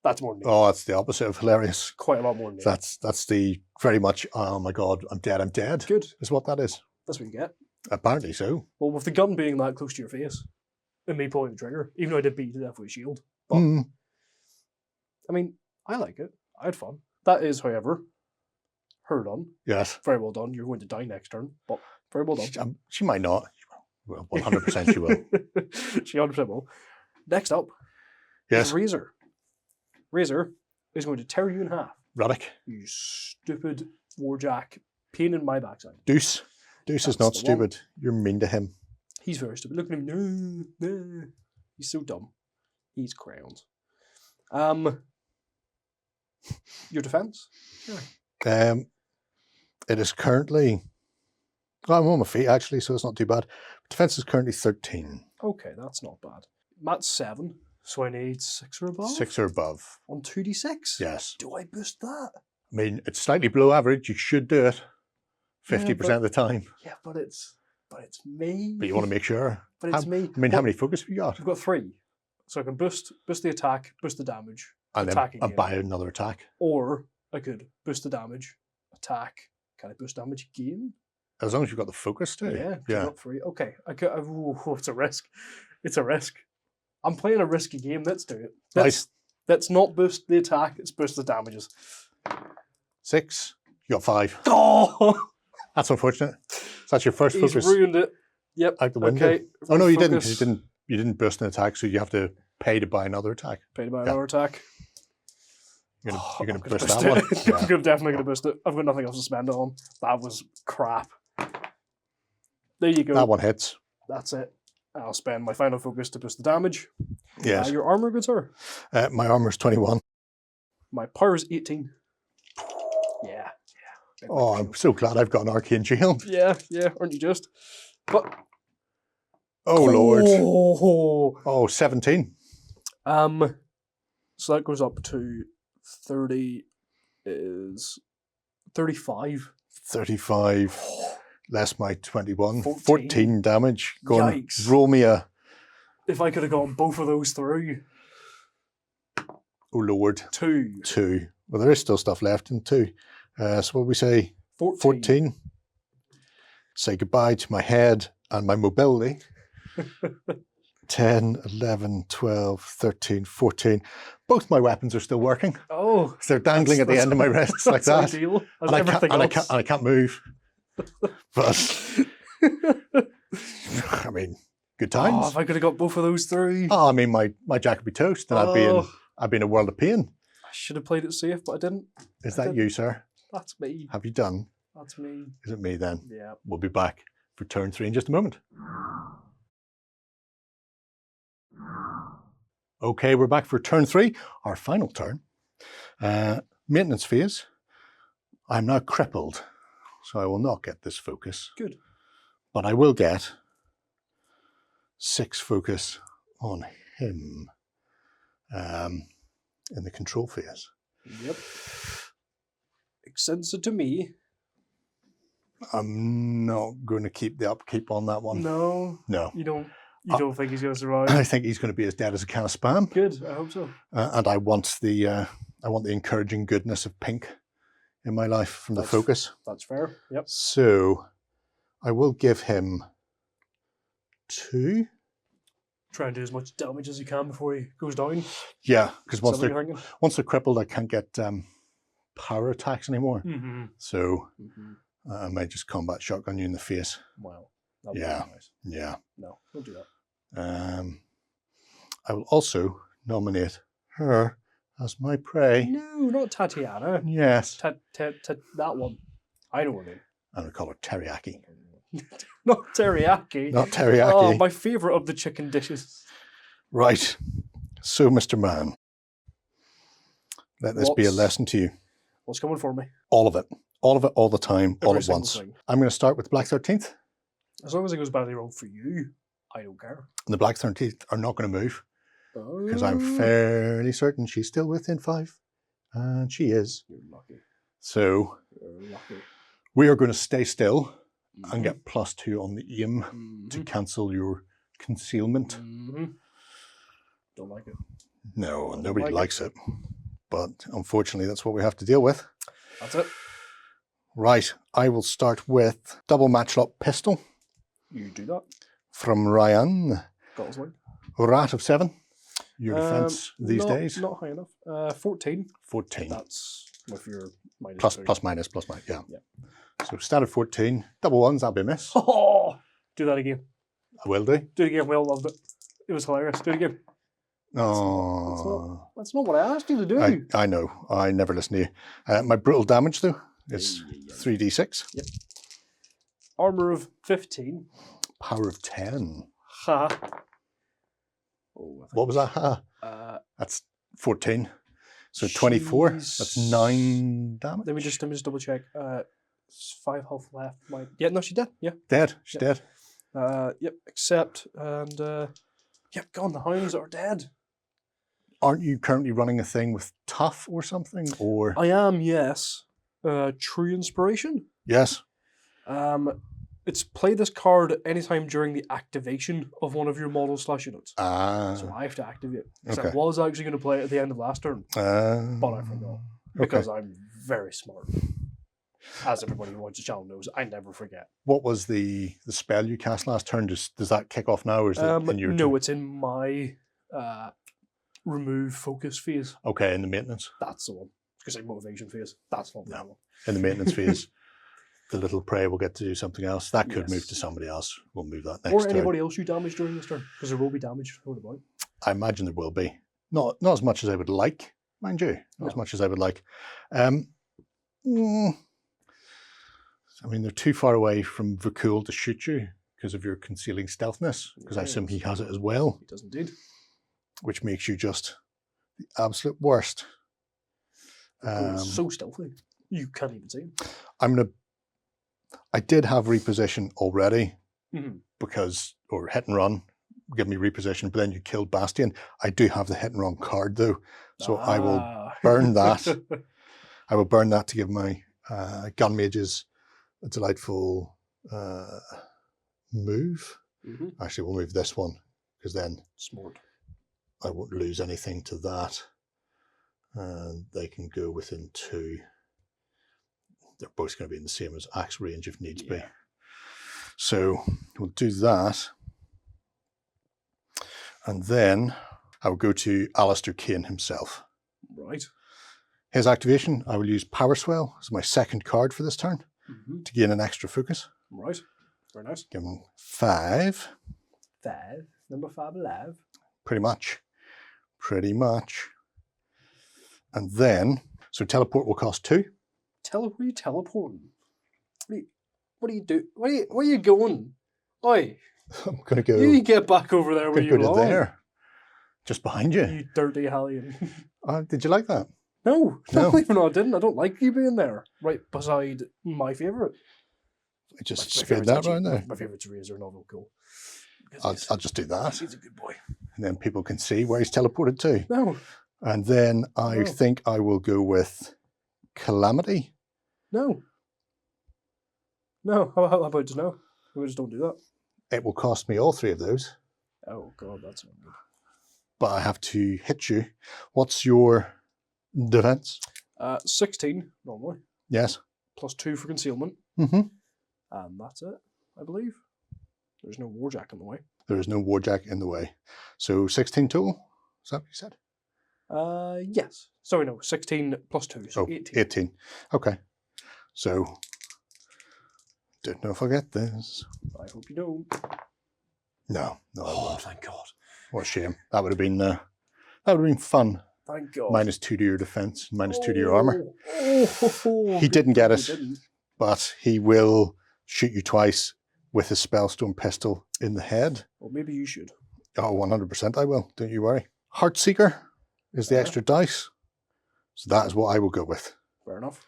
That's more than 8. Oh, that's the opposite of hilarious. Quite a lot more than 8. That's the very much, oh my god, I'm dead, Good. is what that is. That's what you get. Apparently so. Well, with the gun being that close to your face, and me pulling the trigger, even though I did beat you to death with a shield. But, I mean, I like it. I had fun. That is, however, her done. Yes. Very well done. You're going to die next turn, but very well done. She might not. Well, 100% she will. She 100% will. Next up Yes. is Razor. Razor is going to tear you in half. Radek. You stupid warjack. Pain in my backside. Deuce. Deuce is That's not the one. stupid. You're mean to him. He's very stupid. Look at him. No. He's so dumb. He's crowned. Your defense? It is currently... Oh, I'm on my feet, actually, so it's not too bad. Defense is currently 13. Okay, that's not bad. Matt's 7, so I need 6 or above? 6 or above. On 2d6? Yes. Do I boost that? I mean, it's slightly below average. You should do it 50% of the time. Yeah, but it's me. But you want to make sure. But it's me. I mean, how many focus have you got? I've got 3. So I can boost the attack, boost the damage, And attack then again. buy another attack. Or I could boost the damage, attack. Can I boost damage again? As long as you've got the focus too. Yeah. Yeah. I've got 3. Okay. It's a risk. It's a risk. I'm playing a risky game. Let's do it. Let's not boost the attack. It's boost the damages. 6. You got 5. Oh! That's unfortunate. So that's your first He's focus ruined it. Yep. out the window. Okay. Oh no, you didn't. 'Cause Focus. You didn't boost an attack, so you have to pay to buy another attack. Pay to buy another attack. You're gonna I'm gonna boost that one. it. Yeah. I'm definitely going to boost it. I've got nothing else to spend it on. That was crap. There you go. That one hits. That's it. I'll spend my final focus to boost the damage. Yes. Your armor, good sir? My armor's 21. My power is 18. Yeah. Big Oh, I'm so glad I've got an arcane shield. Yeah, aren't you just? But Oh Lord. Oh. Oh, 17. So that goes up to 30 is 35. 35. Less my 21. 14. 14 damage. Go on, Yikes. roll me a... If I could have gotten both of those through. Oh Lord. 2. 2. Well, there is still stuff left in 2. So what we say? 14. Say goodbye to my head and my mobility. 10, 11, 12, 13, 14. Both my weapons are still working. Oh. So they're dangling at the end of my wrists like that. That's ideal. As And everything else. I can't move. But, I mean, good Oh, times. if I could have got both of those through. Oh, I mean, my jack would be toast and I'd be in a world of pain. I should have played it safe, but I didn't. Is that you, sir? That's me. Have you done? That's me. Is it me then? Yeah. We'll be back for turn 3 in just a moment. Okay, we're back for turn 3, our final turn. Maintenance phase. I'm now crippled, so I will not get this focus. Good. But I will get 6 focus on him in the control phase. Yep. Extends it to me. I'm not going to keep the upkeep on that one. No. No. You don't think he's going to survive? I think he's going to be as dead as a can of spam. Good. I hope so. And I want the encouraging goodness of pink in my life from the focus. That's fair. Yep. So I will give him 2. Try and do as much damage as you can before he goes down. Yeah, because once Is that what you're thinking? they're crippled, I can't get power attacks anymore. Mm-hmm. So Mm-hmm. I might just combat shotgun you in the face. Wow. That would Yeah. be nice. Yeah. No, don't do that. I will also nominate her as my prey. No, not Tatiana. Yes. That one. I know her name. I'm going to call her Teriyaki. Not teriyaki. Not teriyaki. Oh, my favourite of the chicken dishes. Right. So, Mr. Man, let this be a lesson to you. What's coming for me? All of it. All of it, all the time, all Every at single once. thing. I'm going to start with the Black 13th. As long as it goes badly wrong for you, I don't care. And the Black 13th are not going to move because I'm Oh. fairly certain she's still within 5. And she is. You're lucky. So You're lucky. we are going to stay still Mhm. and get +2 on the aim to Mhm. cancel your concealment. Mhm. Don't like it. No, Don't nobody like it. likes it. But unfortunately, that's what we have to deal with. That's it. Right, I will start with double matchlock pistol You do that. from Ryan. Got us one. Rat of 7. Your defense these days? Not high enough. 14. 14. That's with your minus Plus, 2. plus minus, yeah. Yeah. So standard 14. Double ones, that'll be a miss. Oh, do that again. I will do. Do it again. We all loved it. It was hilarious. Do it again. Oh, That's not what I asked you to do. I know. I never listen to you. My brutal damage, though, is 3d6. Yep. Armor of 15. Power of 10. Ha. Oh, What was that? Ha. That's 14. So 24. That's 9 damage. Let me just double check. 5 health left. Yeah, no, she did. Yeah. Dead. She's Yep. dead. Yep. Except and yep. Gone. The hounds are dead. Aren't you currently running a thing with tough or something? Or I am. Yes. True inspiration. yes. It's play this card anytime during the activation of one of your models / units. Ah. So I have to activate it. Because I Okay. was actually going to play it at the end of last turn, but I forgot. Because I'm very smart. As everybody who watches the channel knows, I never forget. What was the spell you cast last turn? Does that kick off now, or is it in your No, turn? it's in my remove focus phase. Okay, in the maintenance. That's the one. Because like motivation phase. That's not that one. In the maintenance phase, the little prey will get to do something else. That could move Yes. to somebody else. We'll move that next Or turn. anybody else you damage during this turn. Because there will be damage thrown about. I imagine there will be. Not as much as I would like, mind you. Not as No. much as I would like. I mean, they're too far away from Vakul to shoot you because of your concealing stealthness, because I assume he has it as well, He does indeed. which makes you just the absolute worst. So stealthy. You can't even see him. I did have reposition already Mhm. or hit and run, give me reposition, but then you killed Bastion. I do have the hit and run card though, so I will burn that. I will burn that to give my gun mages a delightful move. Mhm. Actually, we'll move this one because then Smart. I won't lose anything to that. And they can go within 2. They're both going to be in the same as axe range if needs be. Yeah. So we'll do that. And then I will go to Alistair Kane himself. Right. His activation, I will use Power Swell as my second card for this turn Mhm. to gain an extra focus. Right. Very nice. Give him 5, 5. Number 5 alive. pretty much. And then, so teleport will cost 2. Where are you teleporting? What do you do? Where are you going? Oi, I'm going to go, you get back over there where you go to belong. there, just behind you. You dirty hellion. Did you like that? No, No. even though I didn't. I don't like you being there. Right beside my favourite. I just My spin favourite's that actually- round there. My favourite's Razor Novel Cool. I'll just do that. He's a good boy. And then people can see where he's teleported to. No, And then I No. think I will go with Calamity. no. How about just no? We just don't do that. It will cost me all 3 of those, Oh god, that's not good. but I have to hit you. What's your defense? 16 normally, Yes. plus 2 for concealment, Mm-hmm. and that's it. I believe. There's no warjack in the way. There is no Warjack in the way. So 16 total? Is that what you said? Yes. Sorry, no. 16 plus 2, so 18. 18. Okay. So, don't know if I'll get this. I hope you don't. No, I won't. Thank God. What a shame. That would have been fun. Thank God. Minus 2 to your defense, minus 2 to your armor. Oh, He didn't get he it. didn't. But he will shoot you twice, with his Spellstone pistol in the head. Well, maybe you should. Oh, 100% I will. Don't you worry. Heartseeker is the extra dice. So that is what I will go with. Fair enough.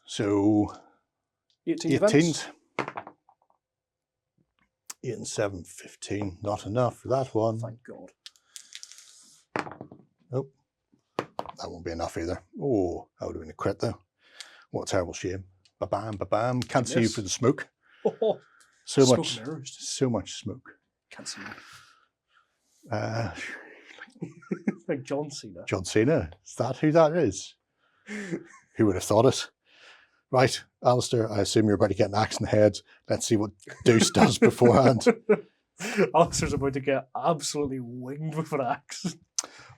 So 18 18. defense. 8 and 7, 15. Not enough for that one. Thank God. Nope. That won't be enough either. Oh, that would have been a crit though. What a terrible shame. Ba-bam, ba-bam. Can't see you for the smoke. Oh, So smoke much, mirrors. so much smoke. Can't see you. Like John Cena. John Cena. Is that who that is? Who would have thought it? Right, Alistair, I assume you're about to get an axe in the head. Let's see what Deuce does beforehand. Alistair's about to get absolutely winged with an axe.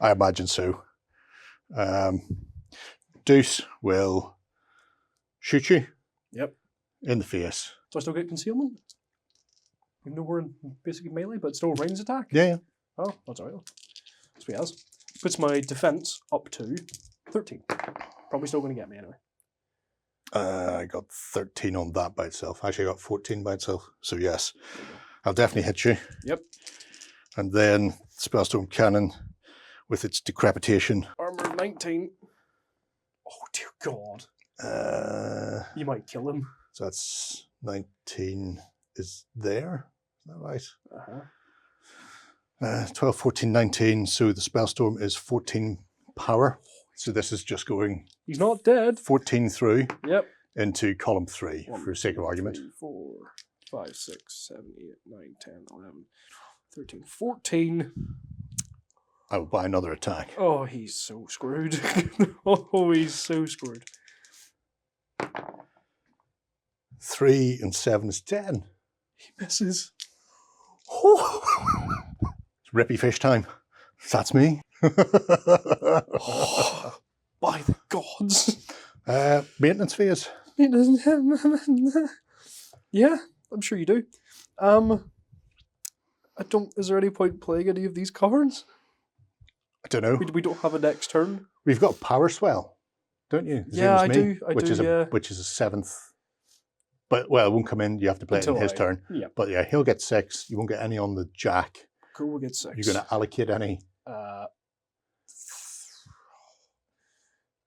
I imagine so. Deuce will shoot you. Yep. In the face. Do I still get concealment? Even though we're in basically melee, but still range attack? Yeah. Oh, that's alright. That's what he has. Puts my defense up to 13. Probably still going to get me anyway. I got 13 on that by itself. Actually, I got 14 by itself. So yes, I'll definitely hit you. Yep. And then Spellstone Cannon with its decapitation. Armor 19. Oh dear God. You might kill him. So that's 19 is there. Is that right? 12, 14, 19. So the Spellstorm is 14 power. So this is just going... He's not dead. 14 through. Yep. Into column 3 for sake of argument. 3, 4, 5, 6, 7, 8, 9, 10, 11, 13, 14. I will buy another attack. Oh, he's so screwed. Oh, he's so screwed. 3 and 7 is 10. He misses. It's Rippy Fish time. That's me. Oh, by the gods. Maintenance phase. Yeah, I'm sure you do. I don't. Is there any point playing any of these cards? I don't know. We don't have a next turn. We've got Power Swell, don't you? The Yeah, same as I me, do. I which do. is Yeah. which is a 7th. But well, it won't come in. You have to play it in his turn. Yeah. But yeah, he'll get 6. You won't get any on the Jack. Cool. We'll get 6. You're going to allocate any.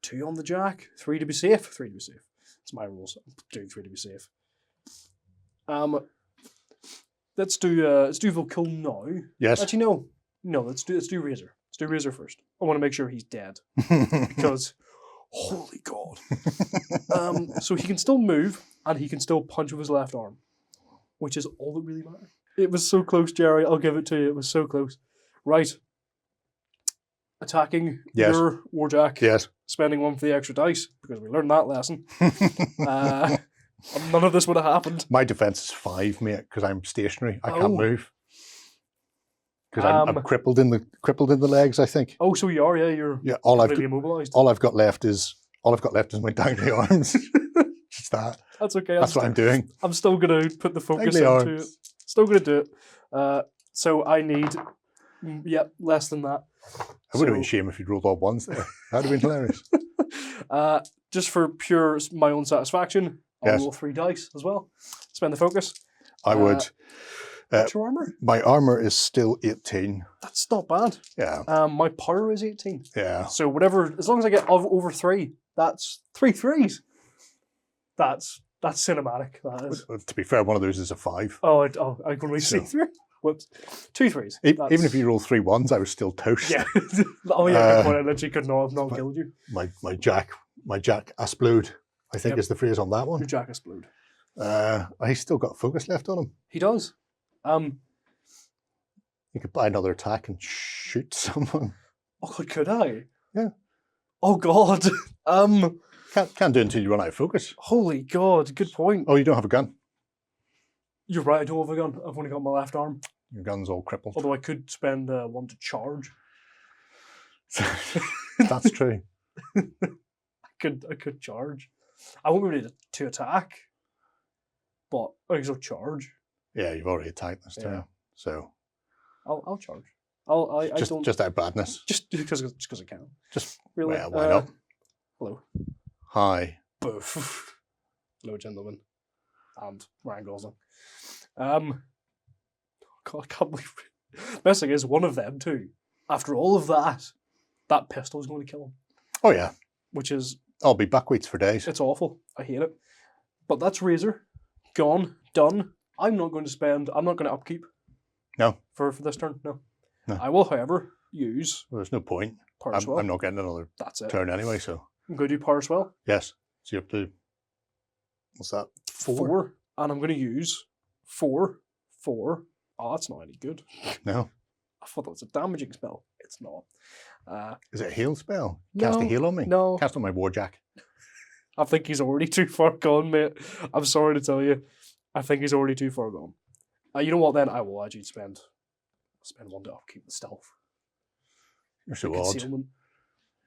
2 on the Jack. 3 to be safe. 3 to be safe. That's my rules. I'm doing 3 to be safe. Let's do Volkill now. Yes. Actually, no. Let's do Razor. Let's do Razor first. I want to make sure he's dead because, holy God. So he can still move and he can still punch with his left arm, which is all that really matters. It was so close, Gerry. I'll give it to you. It was so close. Right. Attacking your Warjack. Yes. Spending 1 for the extra dice because we learned that lesson. None of this would have happened. My defense is 5, mate, because I'm stationary. I can't move. Because I'm crippled in the legs, I think. Oh, so you are, yeah. You're completely immobilized. All I've got left is my dangly arms. Just that. That's okay. That's what I'm doing. I'm still gonna put the focus dangly into arms. it. Still gonna do it. So I need, less than that. It would have been a shame if you'd rolled all 1s there. That would have been hilarious. Just for pure my own satisfaction, I'll roll 3 dice as well. Spend the focus. I would. What's your armor? My armor is still 18. That's not bad. Yeah. My power is 18. Yeah. So whatever, as long as I get over 3, that's 3 3s. That's cinematic. That is. To be fair, one of those is a 5. I can only see 3. Whoops. 2 3s. Even if you roll 3 1s, I was still toast. Yeah. Oh yeah, good point. I literally could not have not killed you. My Jack Asplode, I think is the phrase on that one. Your Jack Asplode. He's still got focus left on him. He does. You could buy another attack and shoot someone. Oh, could I? Yeah. Oh God. Can't do it until you run out of focus. Holy God. Good point. Oh, you don't have a gun. You're right. I don't have a gun. I've only got my left arm. Your gun's all crippled. Although I could spend 1 to charge. That's true. I could charge. I won't be ready to attack, but I can still charge. Yeah, you've already attacked this turn, so I'll charge. Just out of badness. Just because I can. Just really. Well, why not? Hello. Hi. Boof. Hello, gentlemen. and Ryan Gosling. God, I can't believe it. Best thing is, one of them two, after all of that pistol is going to kill him. Oh yeah. Which is... I'll be buckwheats for days. It's awful. I hate it. But that's Razor. Gone. Done. I'm not going to upkeep. No. For this turn, no. No. I will, however, use... Well, there's no point. Power Swell. I'm not getting another That's it. turn anyway, so... I'm going to do Power Swell. Yes. So you have to... What's that? 4. And I'm going to use 4. Oh, that's not any good. No. I thought that was a damaging spell. It's not. Is it a heal spell? Cast a heal on me? No. Cast on my Warjack. I think he's already too far gone, mate. I'm sorry to tell you. I think he's already too far gone. You know what, then? I will actually spend 1 to upkeep the stealth. You're so odd. Concealment.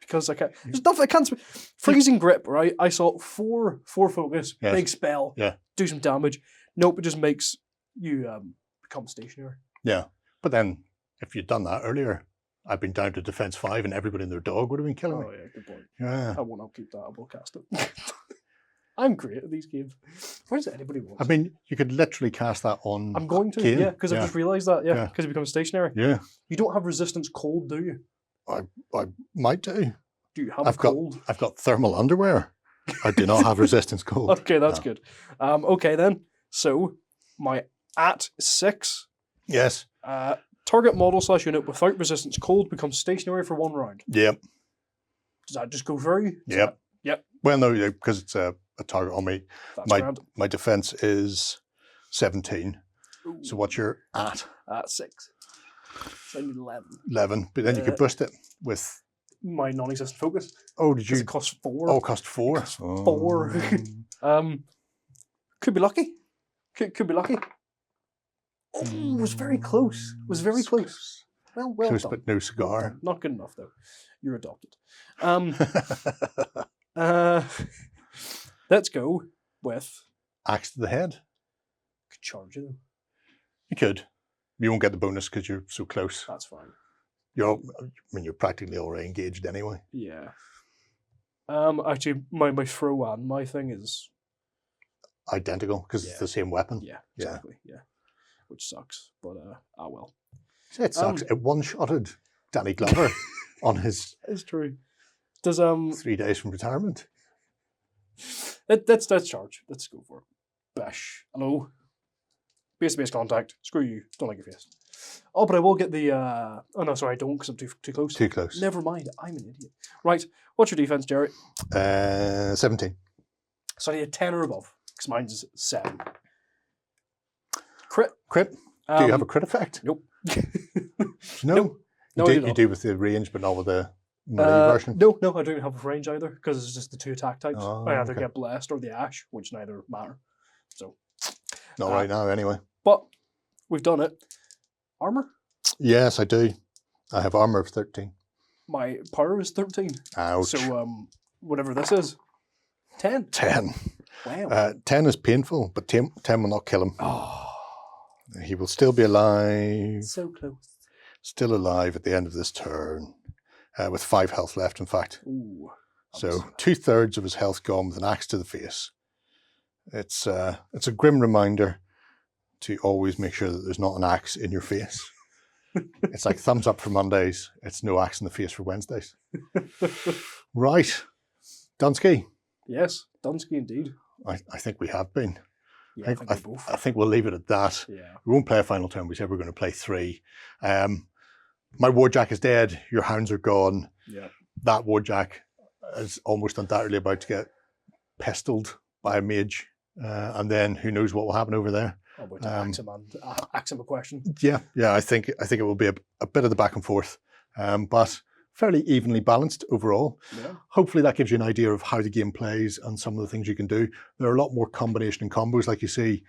Because I can't... There's nothing I can't... Freezing Grip, right? I saw 4 focus, Yes. big spell, Yeah. do some damage. Nope, it just makes you become stationary. Yeah. But then, if you'd done that earlier, I'd been down to defense 5 and everybody and their dog would have been killing me. Oh, yeah, good point. Yeah. I won't upkeep that. I will cast it. I'm great at these games. Why does anybody want I mean, you could literally cast that on... I'm going to, Kane. yeah, because I've just realised that, yeah, because it becomes stationary. Yeah. You don't have resistance cold, do you? I might do. Do you have cold? I've got thermal underwear. I do not have resistance cold. Okay, that's good. Okay then. So my at 6. Yes. Target model / unit without resistance cold becomes stationary for 1 round. Yep. Does that just go through? Yep. Yep. Well, no, because it's a target on me. That's grand. My defense is 17. Ooh. So what's your at? At 6. So I need 11. 11. But then you could boost it with... My non-existent focus. Oh, did you? It costs 4. Oh, it cost 4. 4. Could be lucky. Could be lucky. Oh, was very close. Was very close. Well Close, done. but no cigar. Not good enough though. You're adopted. Let's go with Axe to the head. could charge you though. You could. You won't get the bonus because you're so close. That's fine. You're practically already engaged anyway. Yeah. Actually, my throw and my thing is Identical because it's the same weapon. yeah, exactly. Yeah. Which sucks, but well. It sucks. It one-shotted Danny Glover on his... It's true. Does 3 days from retirement. Let's charge. Let's go for it. Bash. Hello. Base contact. Screw you. Don't like your face. Oh, but I will get the... Oh, no, sorry, I don't because I'm too close. Too close. Never mind. I'm an idiot. Right. What's your defense, Gerry? 17. So I need a 10 or above because mine's 7. Crit. Crit? Do you have a crit effect? Nope. No? No, You do with the range, but not with the melee version? No, I don't have a range either because it's just the 2 attack types. Oh, I either okay. get Blessed or the Ash, which neither matter. So, Not right now, anyway. but we've done it. Armor? Yes, I do. I have armor of 13. My power is 13. Ouch. So, whatever this is, 10. 10. Wow. 10 is painful, but 10 will not kill him. Oh, He will still be alive. so close. Still alive at the end of this turn. With 5 health left, in fact. Ooh. So 2/3 of his health gone with an axe to the face. It's a grim reminder to always make sure that there's not an axe in your face. It's like thumbs up for Mondays. It's no axe in the face for Wednesdays. Right. Dunsky. Yes, Dunsky indeed. I think we have been. Yeah, I think we both. I think we'll leave it at that. Yeah. We won't play a final turn. We said we're going to play 3. My Warjack is dead. Your hounds are gone. Yeah. That Warjack is almost undoubtedly about to get pistoled by a mage. And then who knows what will happen over there. I'm about to ask him a question. Yeah, I think it will be a bit of the back and forth, but fairly evenly balanced overall. Yeah. Hopefully that gives you an idea of how the game plays and some of the things you can do. There are a lot more combination and combos. Like you see,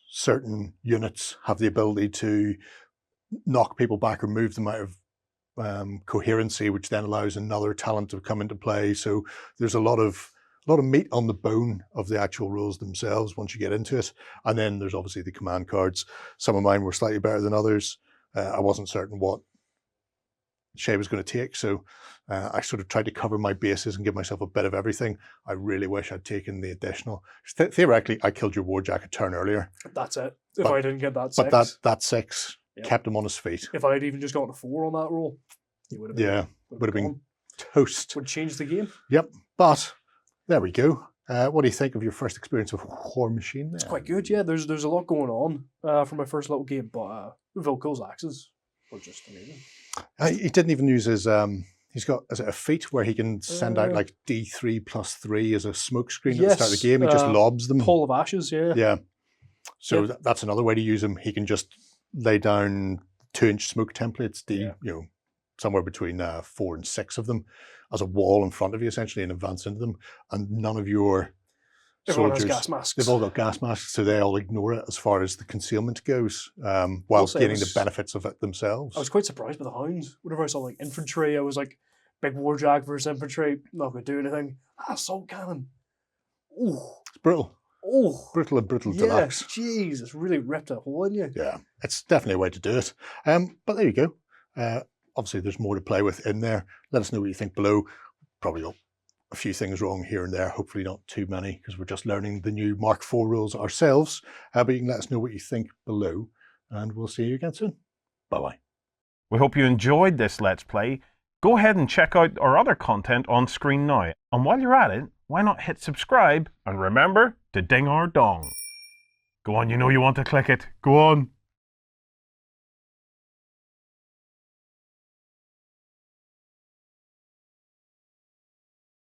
certain units have the ability to knock people back or move them out of coherency, which then allows another talent to come into play. So there's a lot of meat on the bone of the actual rules themselves once you get into it. And then there's obviously the command cards. Some of mine were slightly better than others. I wasn't certain what Shay was going to take. So I sort of tried to cover my bases and give myself a bit of everything. I really wish I'd taken the additional. Theoretically, I killed your Warjack a turn earlier. That's it. If I didn't get that 6. But that 6 kept him on his feet. If I had even just gotten a 4 on that roll, he would have been, would have been toast. Would change the game. Yep. But there we go. What do you think of your first experience with Warmachine? It's quite good, yeah. There's a lot going on from my first little game, but Vilko's axes were just amazing. He didn't even use his. He's got a feat where he can send out like D3+3 as a smoke screen at the start of the game. He just lobs them. Pall of Ashes, yeah. Yeah. So that's another way to use him. He can just lay down 2-inch smoke templates, somewhere between 4 and 6 of them, as a wall in front of you, essentially, and advance into them. And none of your Everyone soldiers, has gas masks. they've all got gas masks, so they all ignore it as far as the concealment goes, while gaining the benefits of it themselves. I was quite surprised by the hounds. Whenever I saw like infantry, I was like, big warjack versus infantry, not going to do anything. Assault cannon. Ooh. It's brutal. Oh, brutal deluxe. Jeez, it's really ripped a hole in you. Yeah, it's definitely a way to do it. But there you go. Obviously, there's more to play with in there. Let us know what you think below. Probably got a few things wrong here and there. Hopefully not too many, because we're just learning the new Mark IV rules ourselves. But you can let us know what you think below, and we'll see you again soon. Bye-bye. We hope you enjoyed this Let's Play. Go ahead and check out our other content on screen now. And while you're at it, why not hit subscribe and remember to ding our dong. Go on, you know you want to click it. Go on.